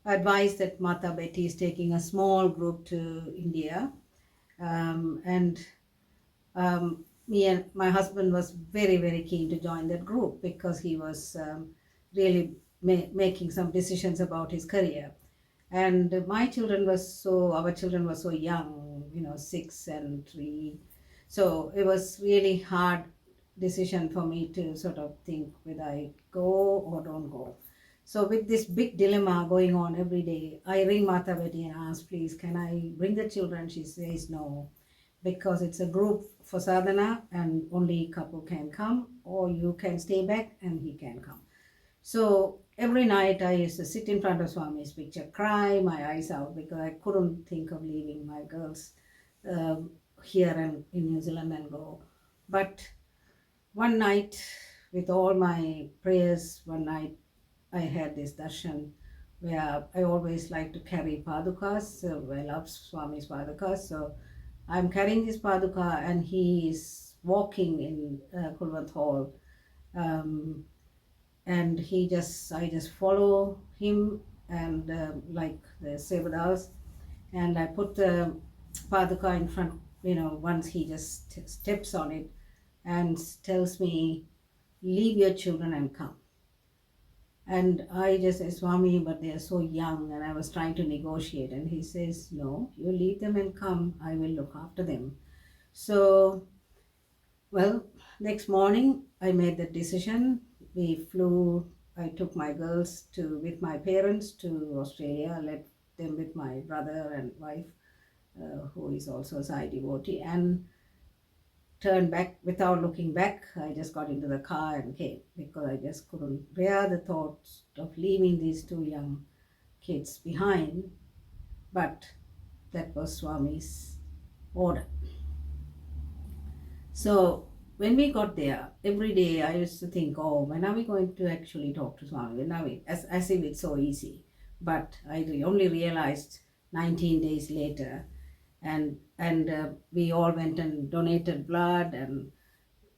advised that Mata Betty is taking a small group to India. And me and my husband was very, very keen to join that group because he was really making some decisions about his career. And our children were so young, 6 and 3. So it was really hard decision for me to sort of think whether I go or don't go. So with this big dilemma going on every day, I ring Mata Betty and ask, please, can I bring the children? She says no, because it's a group for sadhana and only couple can come, or you can stay back and he can come. So every night I used to sit in front of Swami's picture, cry my eyes out because I couldn't think of leaving my girls here and in New Zealand and go. But one night, with all my prayers, one night I had this darshan where I always like to carry padukas. I love Swami's padukas. So I'm carrying this paduka and he is walking in Kulwant Hall. And I just follow him and like the Sevadals, and I put the paduka in front, once he just steps on it and tells me, leave your children and come. And I just say, Swami, but they are so young, and I was trying to negotiate, and he says, no, you leave them and come, I will look after them. So, well, next morning I made that decision. I took my girls with my parents to Australia. I left them with my brother and wife, who is also a Sai devotee, and turned back without looking back. I just got into the car and came because I just couldn't bear the thoughts of leaving these 2 young kids behind. But that was Swami's order. So when we got there, every day I used to think, oh, when are we going to actually talk to Swami? When are we? As if it's so easy. But I only realized 19 days later, and we all went and donated blood, and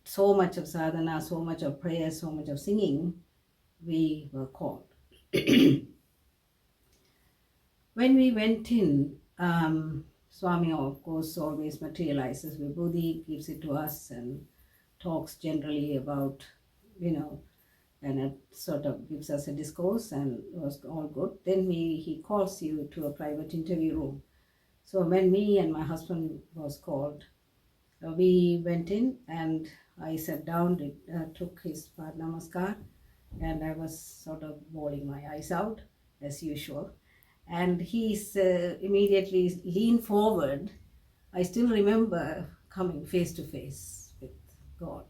so much of sadhana, so much of prayer, so much of singing, we were called. When we went in, Swami, of course, always materializes Vibhuti, gives it to us and talks generally about, and it sort of gives us a discourse, and it was all good. Then he calls you to a private interview room. So when me and my husband was called, we went in and I sat down, took his Pad Namaskar, and I was sort of bawling my eyes out as usual. And he immediately leaned forward. I still remember coming face to face with God,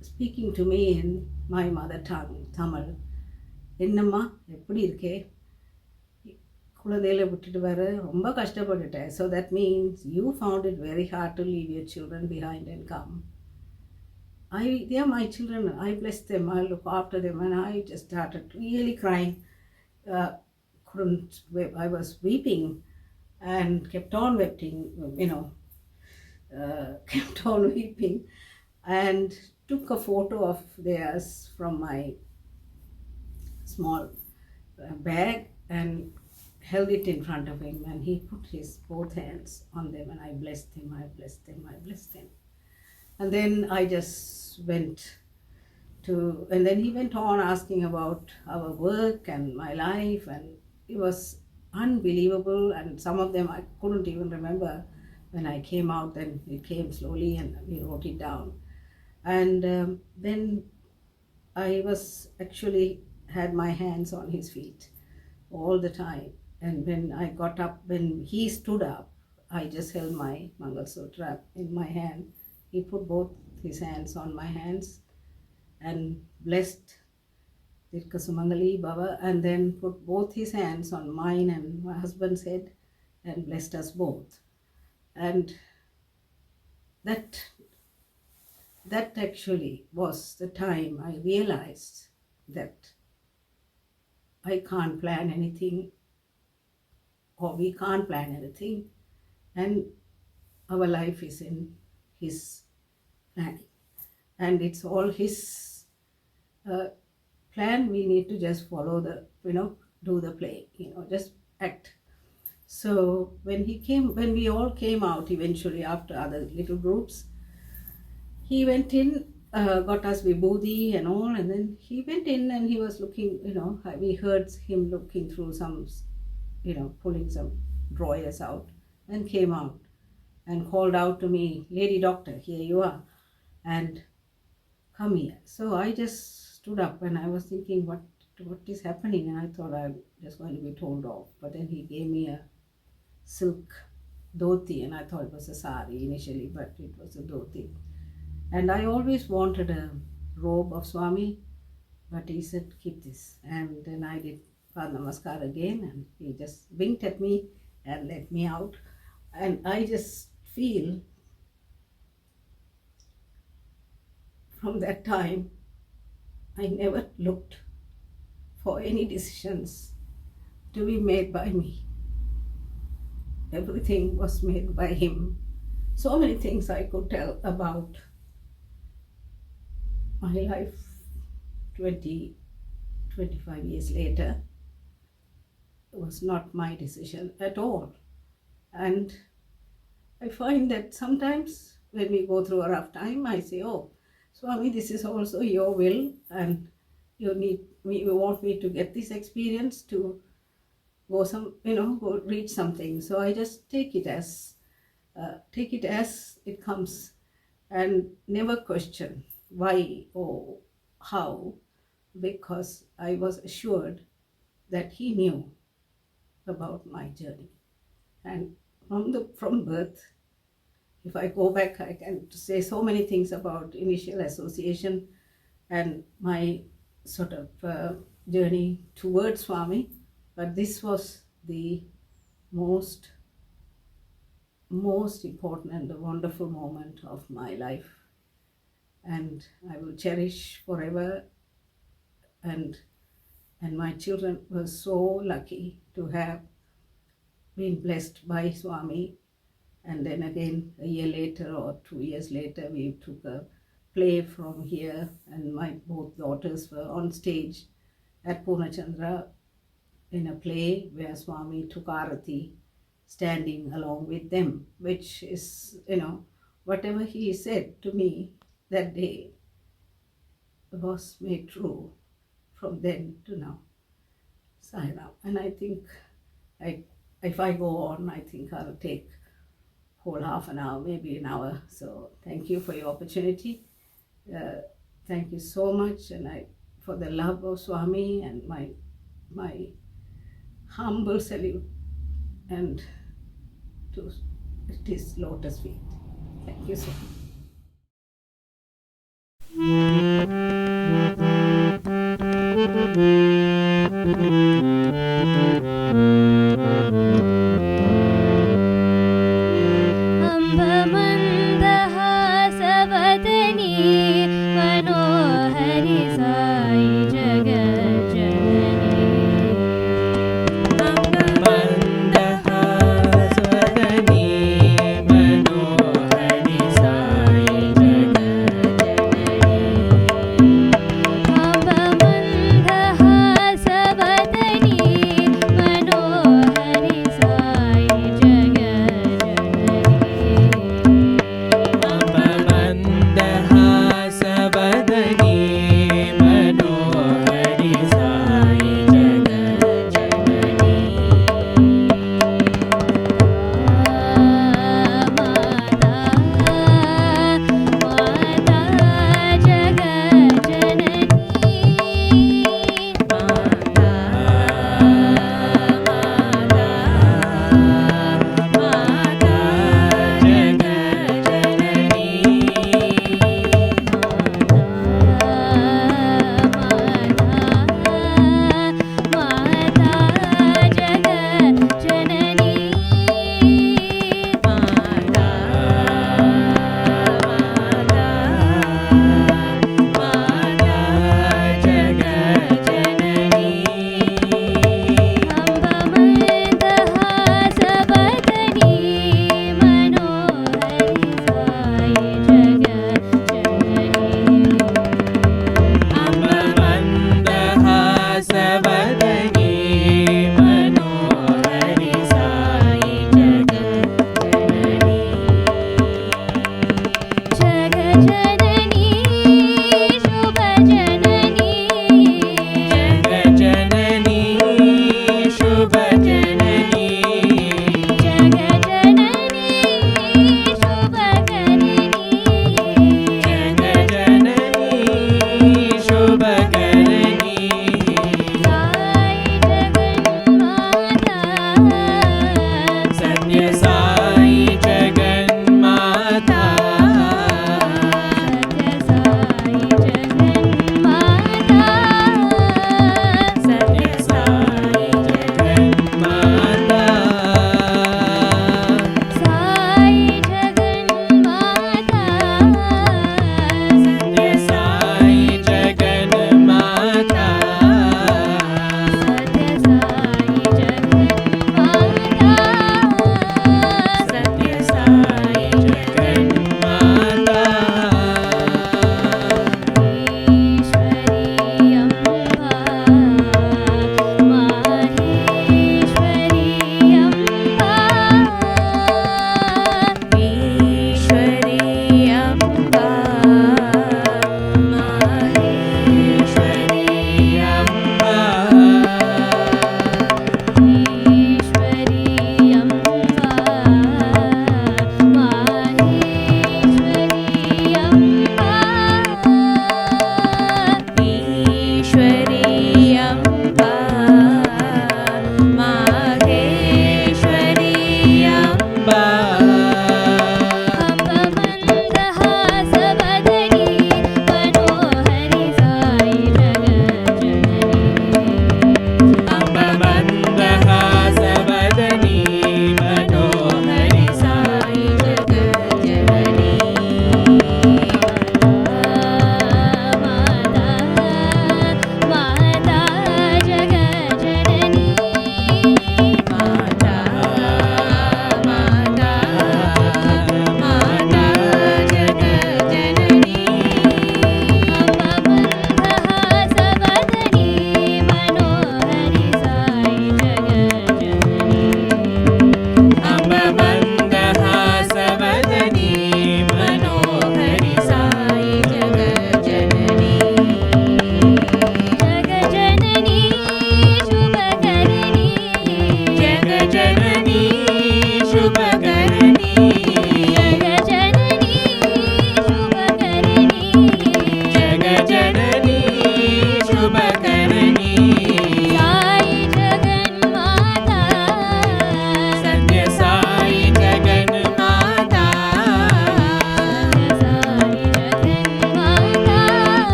speaking to me in my mother tongue, Tamil. Ennamma, eppadi irukke? குழந்தையில விட்டுட்டு வர ரொம்ப கஷ்டப்பட்டுட்டேன். So that means you found it very hard to leave your children behind and come. They are my children. I bless them. I look after them. And I just started really crying. I was weeping and kept on weeping, kept on weeping, and took a photo of theirs from my small bag and held it in front of him, and he put his both hands on them, and I blessed him, I blessed them, I blessed them. And then I just went and then he went on asking about our work and my life, and it was unbelievable, and some of them I couldn't even remember when I came out. Then it came slowly and we wrote it down. And then I was actually had my hands on his feet all the time. And when I got up, when he stood up, I just held my Mangal Sutra in my hand. He put both his hands on my hands and blessed Dirka Sumangali Baba, and then put both his hands on mine and my husband's head and blessed us both. And that actually was the time I realized that I can't plan anything, or we can't plan anything, and our life is in his planning, and it's all his plan. We need to just follow the, do the play, just act. So when we all came out eventually after other little groups, he went in, got us vibhuti and all, and then he went in and he was looking, we heard him looking through some, pulling some drawers out, and came out and called out to me, "Lady doctor, here you are, and come here." So I just stood up and I was thinking, what is happening? And I thought I'm just going to be told off. But then he gave me a silk dhoti, and I thought it was a sari initially, but it was a dhoti. And I always wanted a robe of Swami, but he said, "Keep this." And then I did Pad Namaskar again, and he just winked at me and let me out. And I just feel from that time, I never looked for any decisions to be made by me. Everything was made by him. So many things I could tell about my life 25 years later. It was not my decision at all. And I find that sometimes when we go through a rough time, I say, "Oh, Swami, this is also your will, and you want me to get this experience to go go reach something." So I just take it as it comes, and never question why or how, because I was assured that he knew about my journey. And from birth, if I go back, I can say so many things about initial association and my sort of journey towards Swami, but this was the most important and the wonderful moment of my life, and I will cherish forever. And my children were so lucky to have been blessed by Swami. And then again, a year later or 2 years later, we took a play from here, and my both daughters were on stage at Purnachandra in a play where Swami took Arati, standing along with them, which is, whatever he said to me that day was made true from then to now. Sairam. And I think if I go on, I think I'll take whole half an hour, maybe an hour. So thank you for your opportunity. Thank you so much, and for the love of Swami, and my humble salute and to his lotus feet. Thank you so much. अम्बमन्दहासवदनी मनोहरि Sai जगज्जननी अम्बमन्दहासवदनी मनोहरि Sai जगज्जननी अम्बमन्दहासवदनी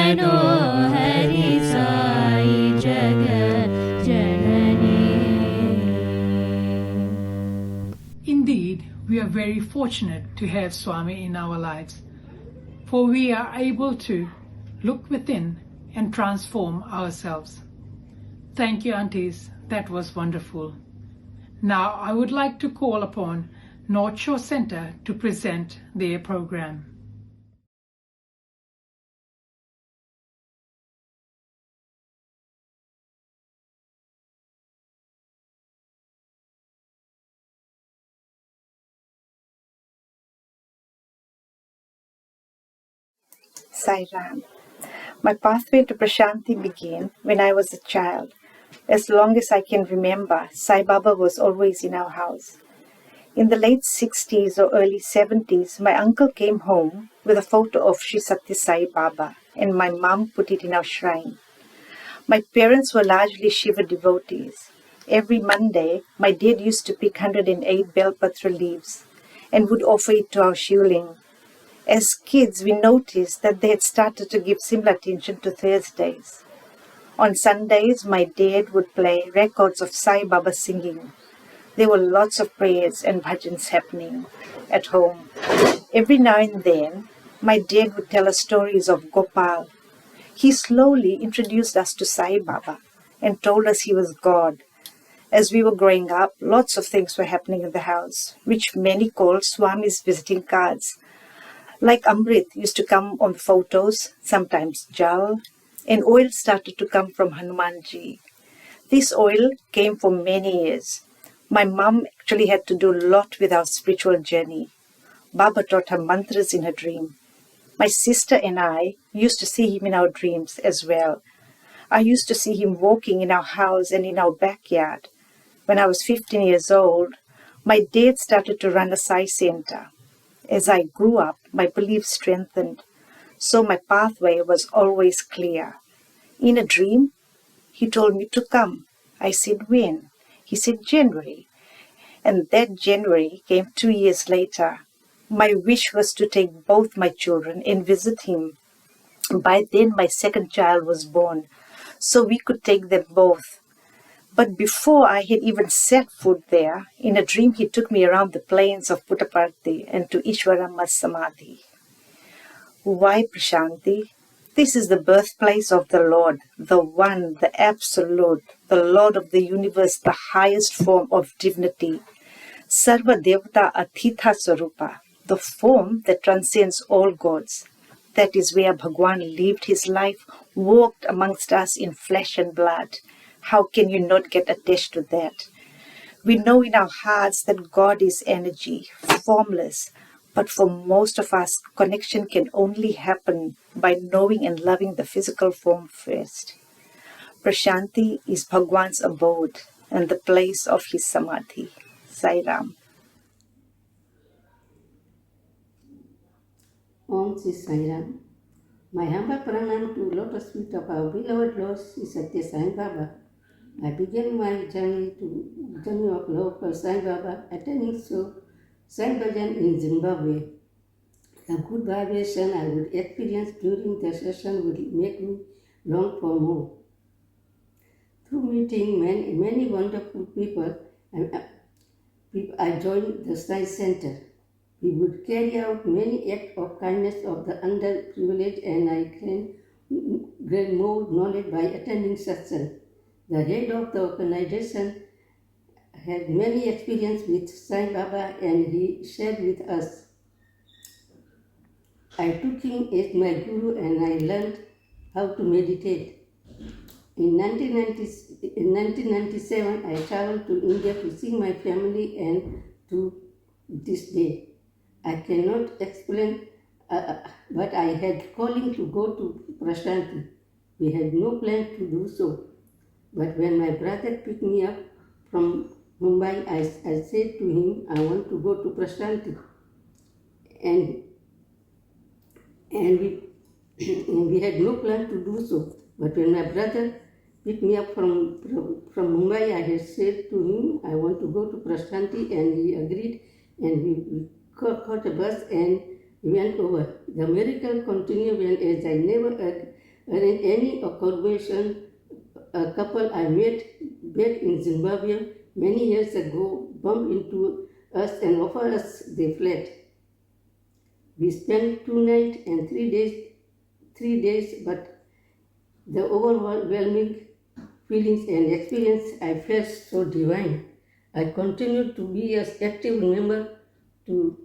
मनोहरि Sai जगत जननी. Indeed, we are very fortunate to have Swami in our lives, for we are able to look within and transform ourselves. Thank you, aunties. That was wonderful. Now I would like to call upon North Shore Center to present their program. Sai Ram. My pathway to Prashanthi began when I was a child. As long as I can remember, Sai Baba was always in our house. In the late 60s or early 70s, my uncle came home with a photo of Sri Satya Sai Baba, and my mum put it in our shrine. My parents were largely Shiva devotees. Every Monday, my dad used to pick 108 Belpatra leaves and would offer it to our Shivling. As kids, we noticed that they had started to give similar attention to Thursdays. On Sundays, my dad would play records of Sai Baba singing. There were lots of prayers and bhajans happening at home. Every now and then, my dad would tell us stories of Gopal. He slowly introduced us to Sai Baba and told us he was God. As we were growing up, lots of things were happening in the house, which many called Swami's visiting cards. Like Amrit used to come on the photos, sometimes Jal, and oil started to come from Hanumanji. This oil came for many years. My mum actually had to do a lot with our spiritual journey. Baba taught her mantras in her dream. My sister and I used to see him in our dreams as well. I used to see him walking in our house and in our backyard. When I was 15 years old, my dad started to run a Sai center. As I grew up, my beliefs strengthened, so my pathway was always clear. In a dream, he told me to come. I said, when? He said, January. And that January came 2 years later. My wish was to take both my children and visit him. By then, my second child was born, so we could take them both. But before I had even set foot there, in a dream he took me around the plains of Puttaparthi and to Ishwarama's Samadhi. Why Prashanthi? This is the birthplace of the Lord, the One, the Absolute, the Lord of the universe, the highest form of divinity. Sarva Devata Athitha Swarupa, the form that transcends all gods. That is where Bhagwan lived his life, walked amongst us in flesh and blood. How can you not get attached to that? We know in our hearts that God is energy, formless, but for most of us, connection can only happen by knowing and loving the physical form first. Prashanthi is Bhagwan's abode and the place of his Samadhi. Sai Ram. Om Sri Sai Ram. My humble pranam to lotus feet of our beloved Lord Sri Satya Sai Baba. I began my journey of love for Sai Baba, attending Sai Bhajan in Zimbabwe. The good vibration I would experience during the session would make me long for more. Through meeting many wonderful people, I joined the Sai Center. We would carry out many acts of kindness of the underprivileged, and I gained more knowledge by attending satsang. The head of the organization had many experience with Sai Baba, and he shared with us. I took him as my guru and I learned how to meditate. In 1997, I traveled to India to see my family, and to this day, I cannot explain, but I had calling to go to Prashanthi. We had no plan to do so. But when my brother picked me up from Mumbai, I said to him, I want to go to Prashanthi. And we had no plan to do so. But when my brother picked me up from Mumbai, I had said to him, I want to go to Prashanthi, and he agreed, and we caught a bus and went over. The miracle continued as I never and in any occasion, a couple I met back in Zimbabwe many years ago bumped into us and offered us their flat. We spent 2 nights and 3 days, but the overwhelming feelings and experience I felt so divine. I continue to be an active member to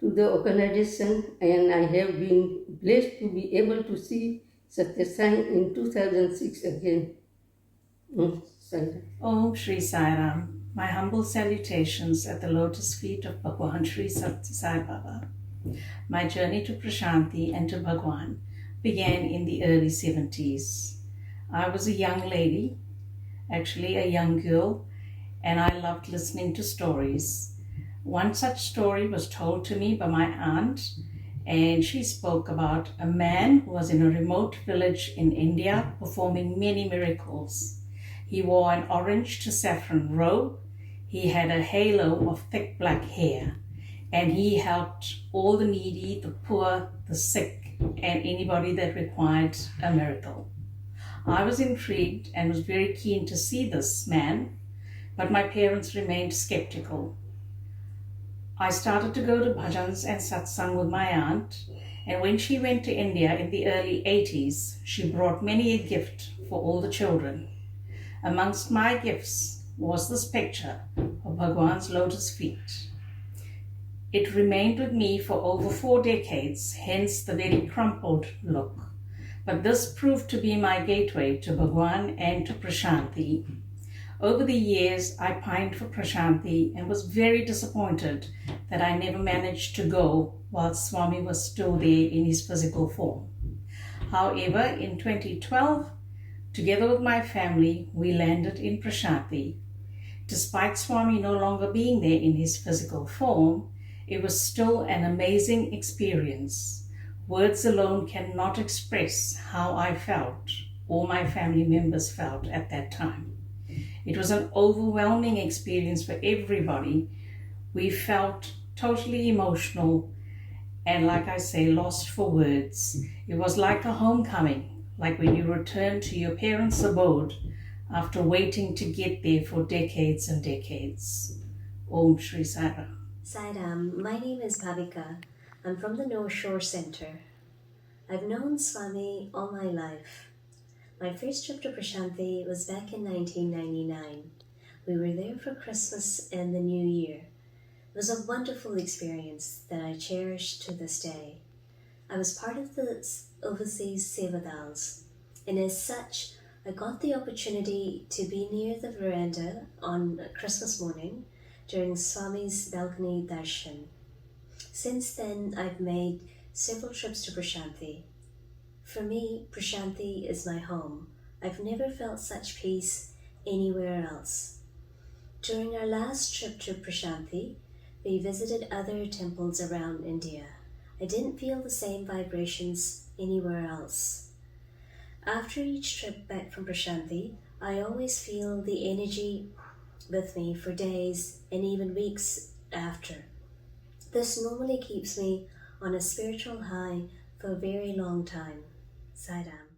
the organization, and I have been blessed to be able to see Satyasai in 2006 again. Om Shri Sai Ram. My humble salutations at the lotus feet of Bhagwan Shri Satya Sai Baba. My journey to Prashanthi and to Bhagwan began in the early 70s. I was a young lady, actually a young girl, and I loved listening to stories. One such story was told to me by my aunt, and she spoke about a man who was in a remote village in India performing many miracles. He wore an orange to saffron robe, he had a halo of thick black hair, and he helped all the needy, the poor, the sick, and anybody that required a miracle. I was intrigued and was very keen to see this man, but my parents remained skeptical. I started to go to bhajans and satsang with my aunt, and when she went to India in the early 80s, she brought many a gift for all the children. Amongst my gifts was this picture of Bhagwan's lotus feet. It remained with me for over 4 decades, hence the very crumpled look. But this proved to be my gateway to Bhagwan and to Prashanthi. Over the years, I pined for Prashanthi and was very disappointed that I never managed to go while Swami was still there in his physical form. However, in 2012, together with my family, we landed in Prashanthi. Despite Swami no longer being there in his physical form, it was still an amazing experience. Words alone cannot express how I felt or my family members felt at that time. It was an overwhelming experience for everybody. We felt totally emotional and, like I say, lost for words. It was like a homecoming, like when you return to your parents' abode after waiting to get there for decades and decades. Om Shri Sai Ram. Sai Ram, my name is Bhavika. I'm from the North Shore Center. I've known Swami all my life. My first trip to Prashanthi was back in 1999. We were there for Christmas and the New Year. It was a wonderful experience that I cherish to this day. I was part of the overseas Sevadals, and as such, I got the opportunity to be near the veranda on Christmas morning during Swami's balcony darshan. Since then, I've made several trips to Prashanthi. For me, Prashanthi is my home. I've never felt such peace anywhere else. During our last trip to Prashanthi, we visited other temples around India. I didn't feel the same vibrations anywhere else. After each trip back from Prashanthi, I always feel the energy with me for days and even weeks after. This normally keeps me on a spiritual high for a very long time. Sai Ram.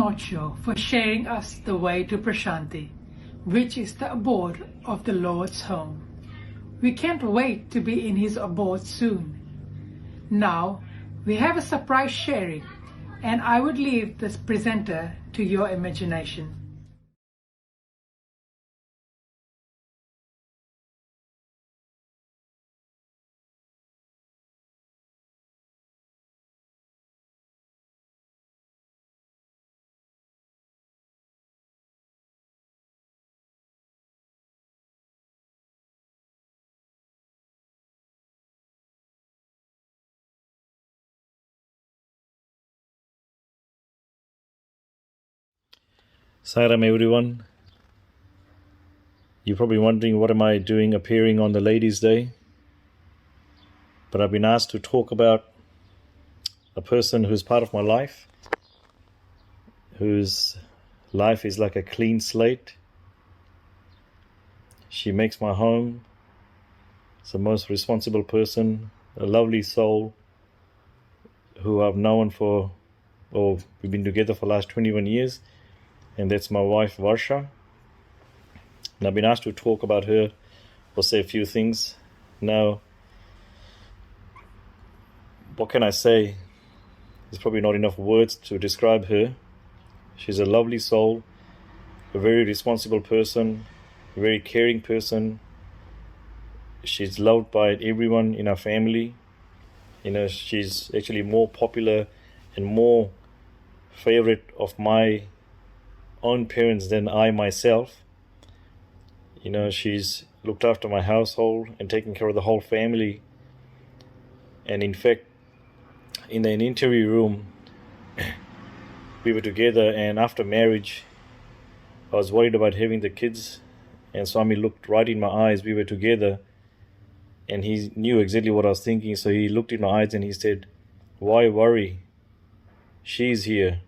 North Shore for sharing us the way to Prashanthi, which is the abode of the Lord's home. We can't wait to be in his abode soon. Now, we have a surprise sharing, and I would leave this presenter to your imagination. Sairam everyone. You're probably wondering what am I doing appearing on the Ladies' Day? But I've been asked to talk about a person who's part of my life, whose life is like a clean slate. She makes my home. It's the most responsible person, a lovely soul who I've known we've been together for the last 21 years, and that's my wife Varsha. And I've been asked to talk about her or say a few things. Now, what can I say? There's probably not enough words to describe her. She's a lovely soul, a very responsible person, a very caring person. She's loved by everyone in our family. She's actually more popular and more favorite of my own parents than I myself. She's looked after my household and taken care of the whole family. And in fact, in an interview room, we were together, and after marriage, I was worried about having the kids, and Swami looked right in my eyes. We were together, and he knew exactly what I was thinking, so he looked in my eyes and he said, "Why worry? She's here."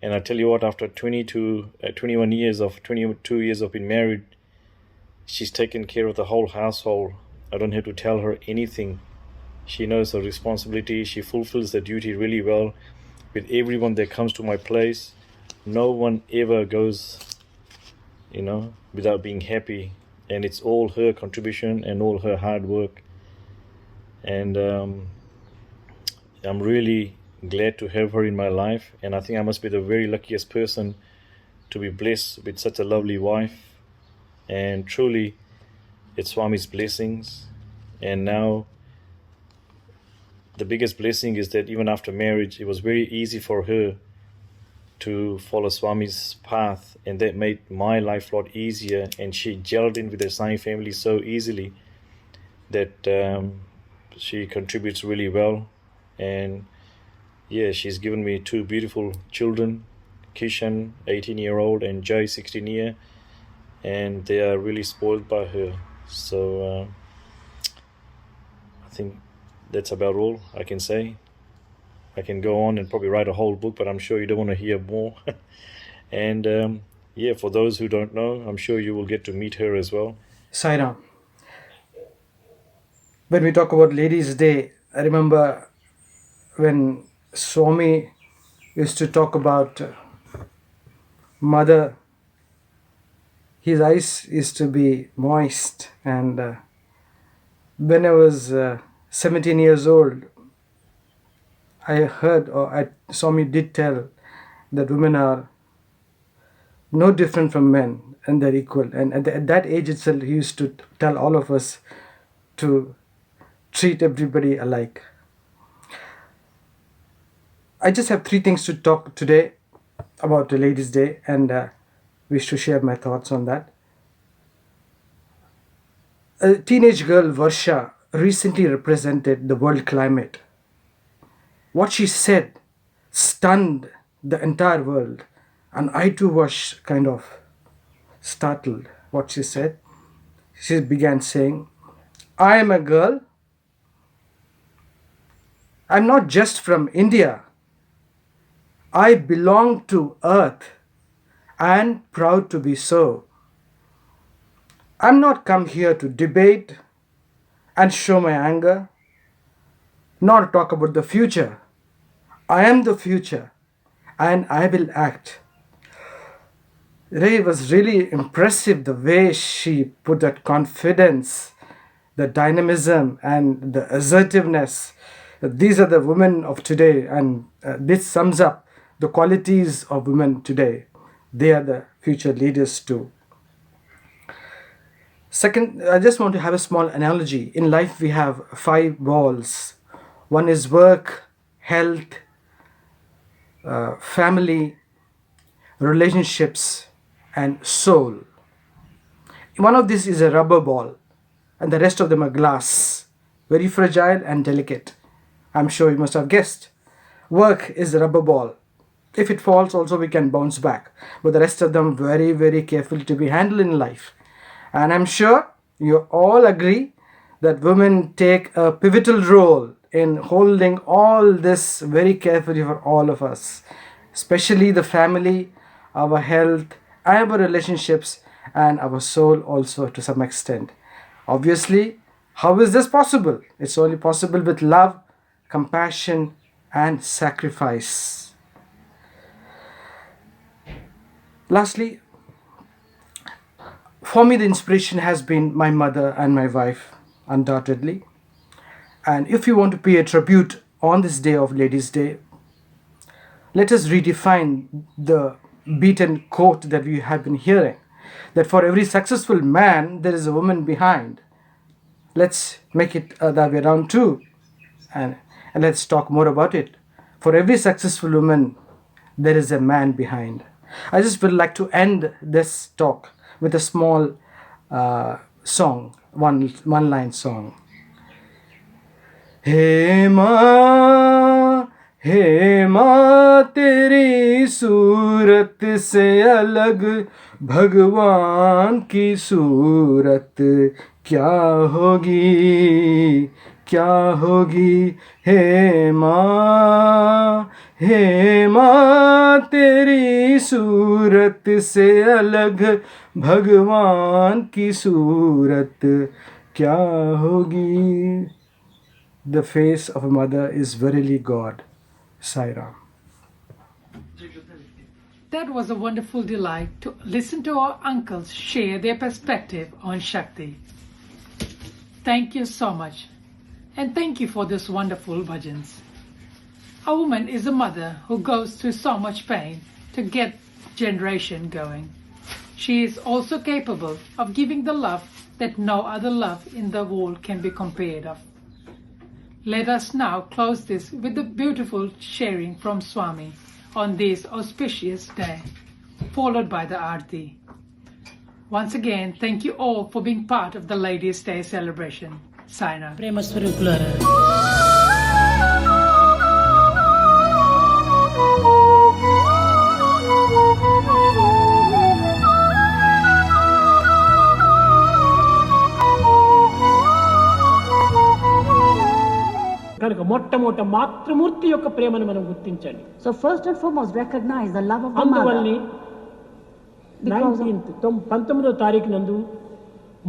And I tell you what, after 22 years of being married, she's taken care of the whole household. I don't have to tell her anything. She knows her responsibility. She fulfills the duty really well with everyone that comes to my place. No one ever goes, without being happy. And it's all her contribution and all her hard work. And I'm really glad to have her in my life, and I think I must be the very luckiest person to be blessed with such a lovely wife. And truly, it's Swami's blessings. And now, the biggest blessing is that even after marriage, it was very easy for her to follow Swami's path, and that made my life a lot easier. And she gelled in with the Sai family so easily that she contributes really well. And yeah, she's given me two beautiful children, Kishan, 18-year-old, and Jai, 16-year, and they are really spoiled by her. So I think that's about all I can say. I can go on and probably write a whole book, but I'm sure you don't want to hear more. And for those who don't know, I'm sure you will get to meet her as well. Sairam. When we talk about Ladies' Day, I remember when Swami used to talk about mother, his eyes used to be moist. And when I was 17 years old, I heard, Swami did tell that women are no different from men and they're equal. And at that age itself, he used to tell all of us to treat everybody alike. I just have 3 things to talk today about the Ladies' Day, and wish to share my thoughts on that. A teenage girl, Varsha, recently represented the world climate. What she said stunned the entire world, and I too was kind of startled what she said. She began saying, "I am a girl. I'm not just from India. I belong to Earth and proud to be so. I'm not come here to debate and show my anger, nor talk about the future. I am the future, and I will act. It was really impressive the way she put that confidence, the dynamism, and the assertiveness. These are the women of today, and this sums up the qualities of women today. They are the future leaders too. Second, I just want to have a small analogy. In life, we have 5 balls. One is work, health, family, relationships, and soul. One of these is a rubber ball, and the rest of them are glass, very fragile and delicate. I'm sure you must have guessed. Work is a rubber ball. If it falls, also we can bounce back. But the rest of them very, very carefully to be handled in life. And I'm sure you all agree that women take a pivotal role in holding all this very carefully for all of us, especially the family, our health, our relationships, and our soul also to some extent. Obviously, how is this possible? It's only possible with love, compassion, and sacrifice. Lastly, for me, the inspiration has been my mother and my wife, undoubtedly. And if you want to pay a tribute on this day of Ladies' Day, let us redefine the beaten quote that we have been hearing, that for every successful man, there is a woman behind. Let's make it the other way around too. And let's talk more about it. For every successful woman, there is a man behind. I just would like to end this talk with a small song, one-line song. हे माँ तेरी सूरत से अलग भगवान की सूरत क्या होगी, क्या होगी। हे माँ तेरी सूरत से अलग भगवान की सूरत क्या होगी। The face of a mother is verily God. Sai Ram. That was a wonderful delight to listen to our uncles share their perspective on Shakti. Thank you so much. And thank you for this wonderful bhajans. A woman is a mother who goes through so much pain to get generation going. She is also capable of giving the love that no other love in the world can be compared of. Let us now close this with the beautiful sharing from Swami on this auspicious day, followed by the Aarti. Once again, thank you all for being part of the Ladies' Day celebration. Saina. కనుక మొట్టమొదట మాతృమూర్తి యొక్క ప్రేమను మనం గుర్తించండి. So first and foremost recognize the love of the అందువల్లనే mother. 19వ తారీఖు నందు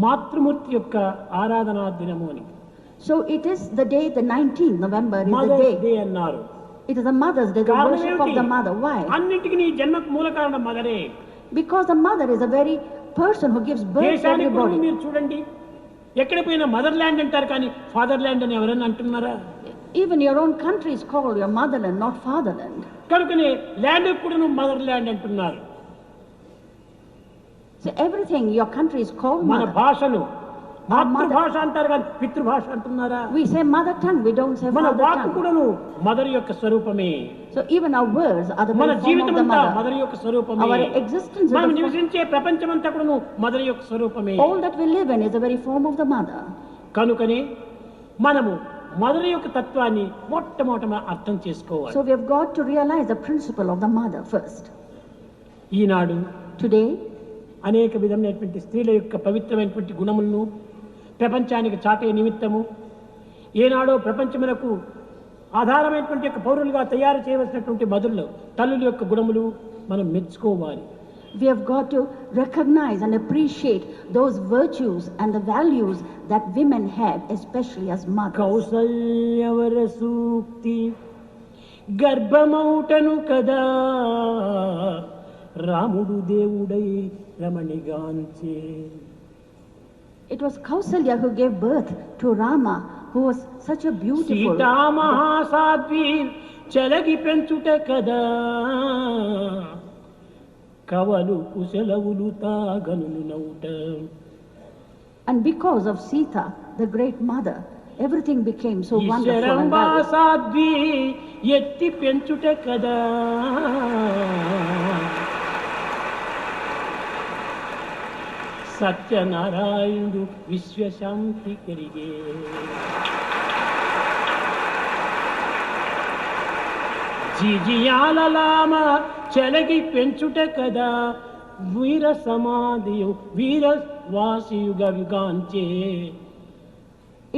మాతృమూర్తి యొక్క ఆరాధనా దినము అని. So it is the day, the 19th November is the Mother's day. Day అన్నారు. It is the Mother's Day, the worship of the mother. Why? అన్నిటికీ నీ జన్మకు మూల కారణం మదరే. Because the mother is a very person who gives birth to దేశానికి everybody. మీరు చూడండి, ఎక్కడ పోయినా మదర్ ల్యాండ్ అంటారు కానీ ఫాదర్ ల్యాండ్ అని ఎవరైనా అంటున్నారా? Even your own country is called your motherland, not fatherland. కనుకనే ల్యాండ్ కూడా మదర్ ల్యాండ్ అంటున్నారు. So everything your country is called మన mother. భాషను మాతృభాష అంటారు కానీ పితృభాష అంటున్నారా? We say mother tongue, we don't say మన father వాక్కు tongue. కూడాను మదర్ యొక్క స్వరూపమే. So even our words are the మన very form జీవితం of the అంతా mother. మదర్ యొక్క స్వరూపమే. Our existence is మనం the form. నివసించే ప్రపంచమంతా కూడాను మదర్ యొక్క స్వరూపమే. All that we live in is the very form of the mother. కనుకనే మనము మదర్ యొక్క తత్వాన్ని మొట్టమొదట అర్థం చేసుకోవాలి. So we have got to realize the principle of the mother first. Eenadu Today అనేక విధమైనటువంటి స్త్రీల యొక్క పవిత్రమైనటువంటి గుణములను ప్రపంచానికి చాటే నిమిత్తము ఏనాడో ప్రపంచమునకు ఆధారమైనటువంటి యొక్క పౌరులుగా తయారు చేయవలసినటువంటి మధులు తల్లుల యొక్క గుణములు మనం మెచ్చుకోవాలి. we have got to recognize and appreciate those virtues and the values that women have, especially as mothers. కౌసల్యవర సూక్తి గర్భమౌటను కదా రాముడు దేవుడై రమణిగాంచే. It was Kausalya who gave birth to Rama, who was such a beautiful. Sita మహాసాధ్వి చెలగి పెంచుట కదా కవలు కుశలవులు తాగనులు నౌట. And because of Sita, the great mother, everything became so wonderful and well. సాధ్వి ఎత్తి పెంచుట కదా సత్యనారాయణుడు విశ్వశాంతి కలిగే. జిజియాలలామ చెలగి పెంచుట కదా వీర సమాధియు వీర వాసియుగ విగాంచే.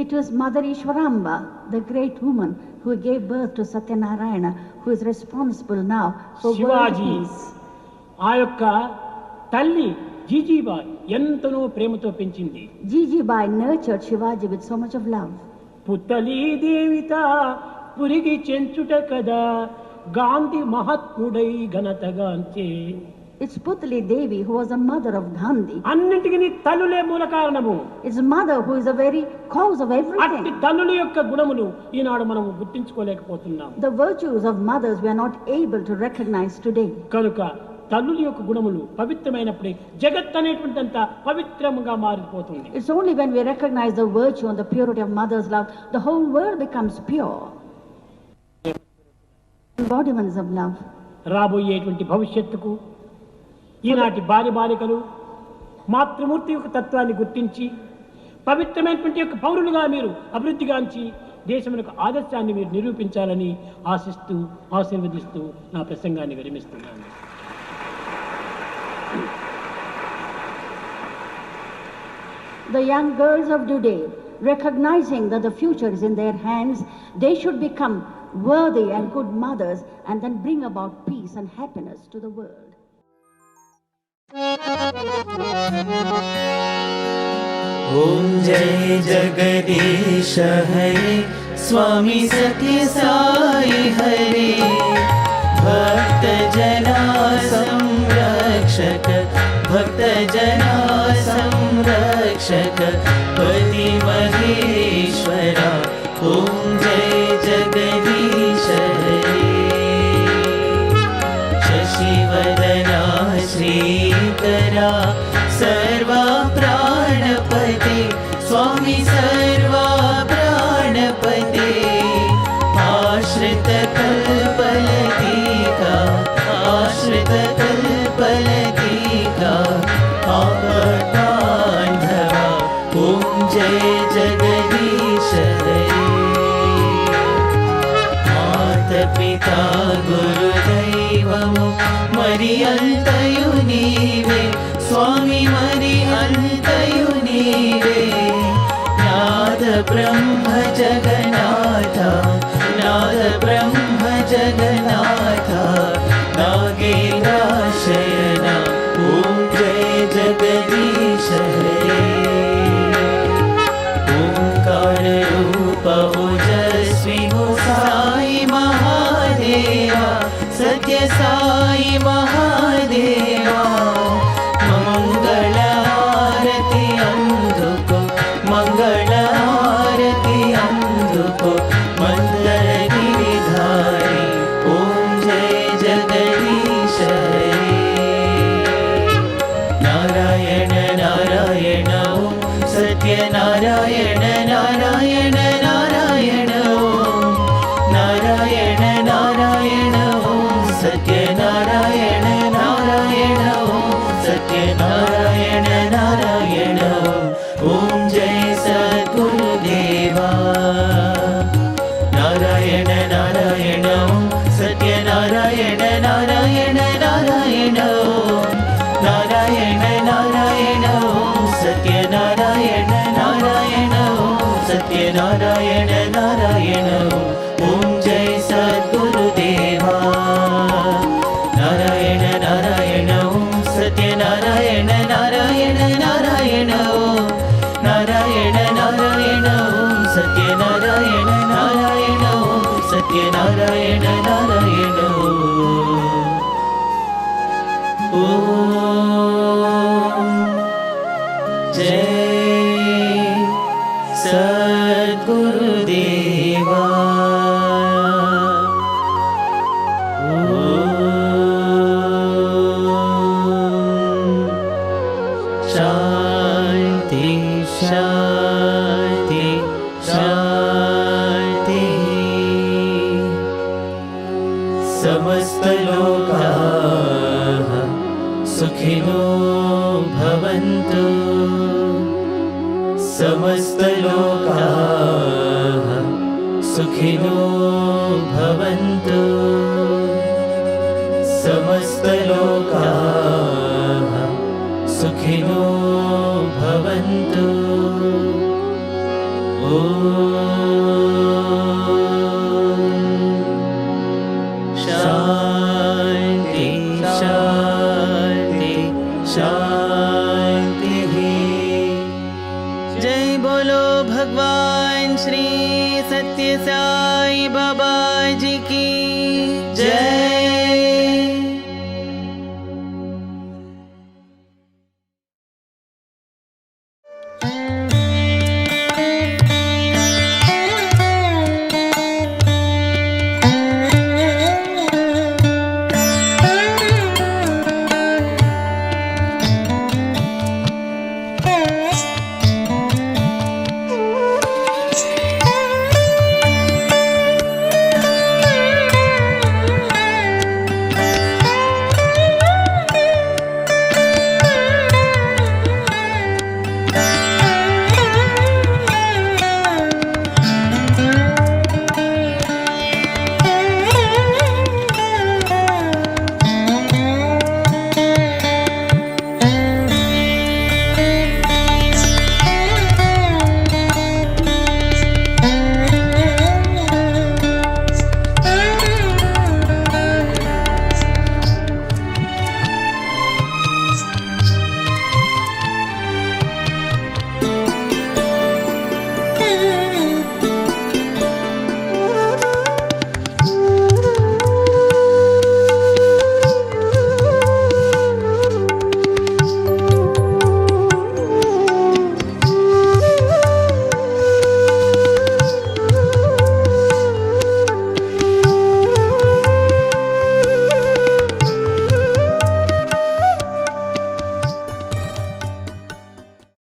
It was Mother Ishwaramba, the great woman, who gave birth to Satyanarayana, who is responsible now for world Shivaji peace. ఆ యొక్క తల్లి జీజీబాయి ఎంతనో ప్రేమతో పెంచింది. Jijibai nurtured Shivaji with so much of love. పుత్తలీ దేవిత పురిగి చెంచుట కదా Gandhi మహాత్ముడై ఘనతగాంచే. It's Putali Devi who was the mother of Gandhi. అన్నింటికి తల్లులే మూల కారణము. It's mother who is the very cause of everything. అట్టి తల్లుల యొక్క గుణములు ఈనాడు మనం గుర్తించుకోలేకపోతున్నాం. The virtues of mothers we are not able to recognize today. కనుక తల్లుల యొక్క గుణములు పవిత్రమైనప్పుడే జగత్ అనేటువంటిదంతా పవిత్రముగా మారిపోతుంది. It's only when we recognize the virtue and the purity of mother's love, the whole world becomes pure. Embodiments of love. రాబోయేటువంటి భవిష్యత్తుకు ఈనాటి బాలికలు మాతృమూర్తి యొక్క తత్వాన్ని గుర్తించి పవిత్రమైనటువంటి యొక్క పౌరులుగా మీరు అభివృద్ధిగాంచి దేశమునకు ఆదర్శాన్ని మీరు నిరూపించాలని ఆశిస్తూ ఆశీర్వదిస్తూ నా ప్రసంగాన్ని విరమిస్తున్నాను. The young girls of today, recognizing that the future is in their hands, they should become worthy and good mothers and then bring about peace and happiness to the world. ॐ जय जगदीश हरे स्वामी सत्य साई हरे भक्त जना संरक्षक भक्त जना संरक्षक पति महेश्वरा ॐ जय जगदीश हरे शशिवदना श्रीकरा सर्वा प्राणपते स्वामी सर्वा प्राणपते आश्रित कल्पलतिका आश्रित कल्पलतिका आपदान्धवा ॐ जय जगदीश हरे मातपिता गुरुदैवमु मरियन्तयु नीवे स्वामी मरियन्तयु नीवे नाद ब्रह्म जगन्नाथ नाद ब्रह्म जगन्नाथ नागेन्द्रशयन ॐ जय जगदीश हरे ओंकार रूप ओजस्वी साई महादेवा सत्य साई महादेवा मंगल आरती अंधुको मंगल आरती अंधुको मंदर गिरिधारी ओम जय जगदीश हरे नारायण नारायण ओम सत्य नारायण नारायण नारायण ओम नारायण नारायण ओम सत्य नारायण नारायण ओम सत्य नारायण नारायण ओम जय सद्गुरुदेवा नारायण नारायण ओम सत्य नारायण नारायण नारायण ओम नारायण नारायण ओम सत्य नारायण नारायण ओम सत्य नारायण नारायण ओम जय सद्गुरुदेवा नारायण नारायण ओम सत्य नारायण नारायण नारायण ओम नारायण नारायण ओम सत्य नारायण नारायण ओम सत्य सत्यनारायण नारायण ॐ जय सद्गुरुदेवा शांति शांति शांति समस्त लोकाः सुखिनो भवन्तु समस्त लोकाः सुखिनो भवन्तु समस्त लोकाः सुखिनो भवन्तु ॐ शान्ति शान्ति शान्तिः जय बोलो भगवान श्री सत्य साई बाबा जी की जय।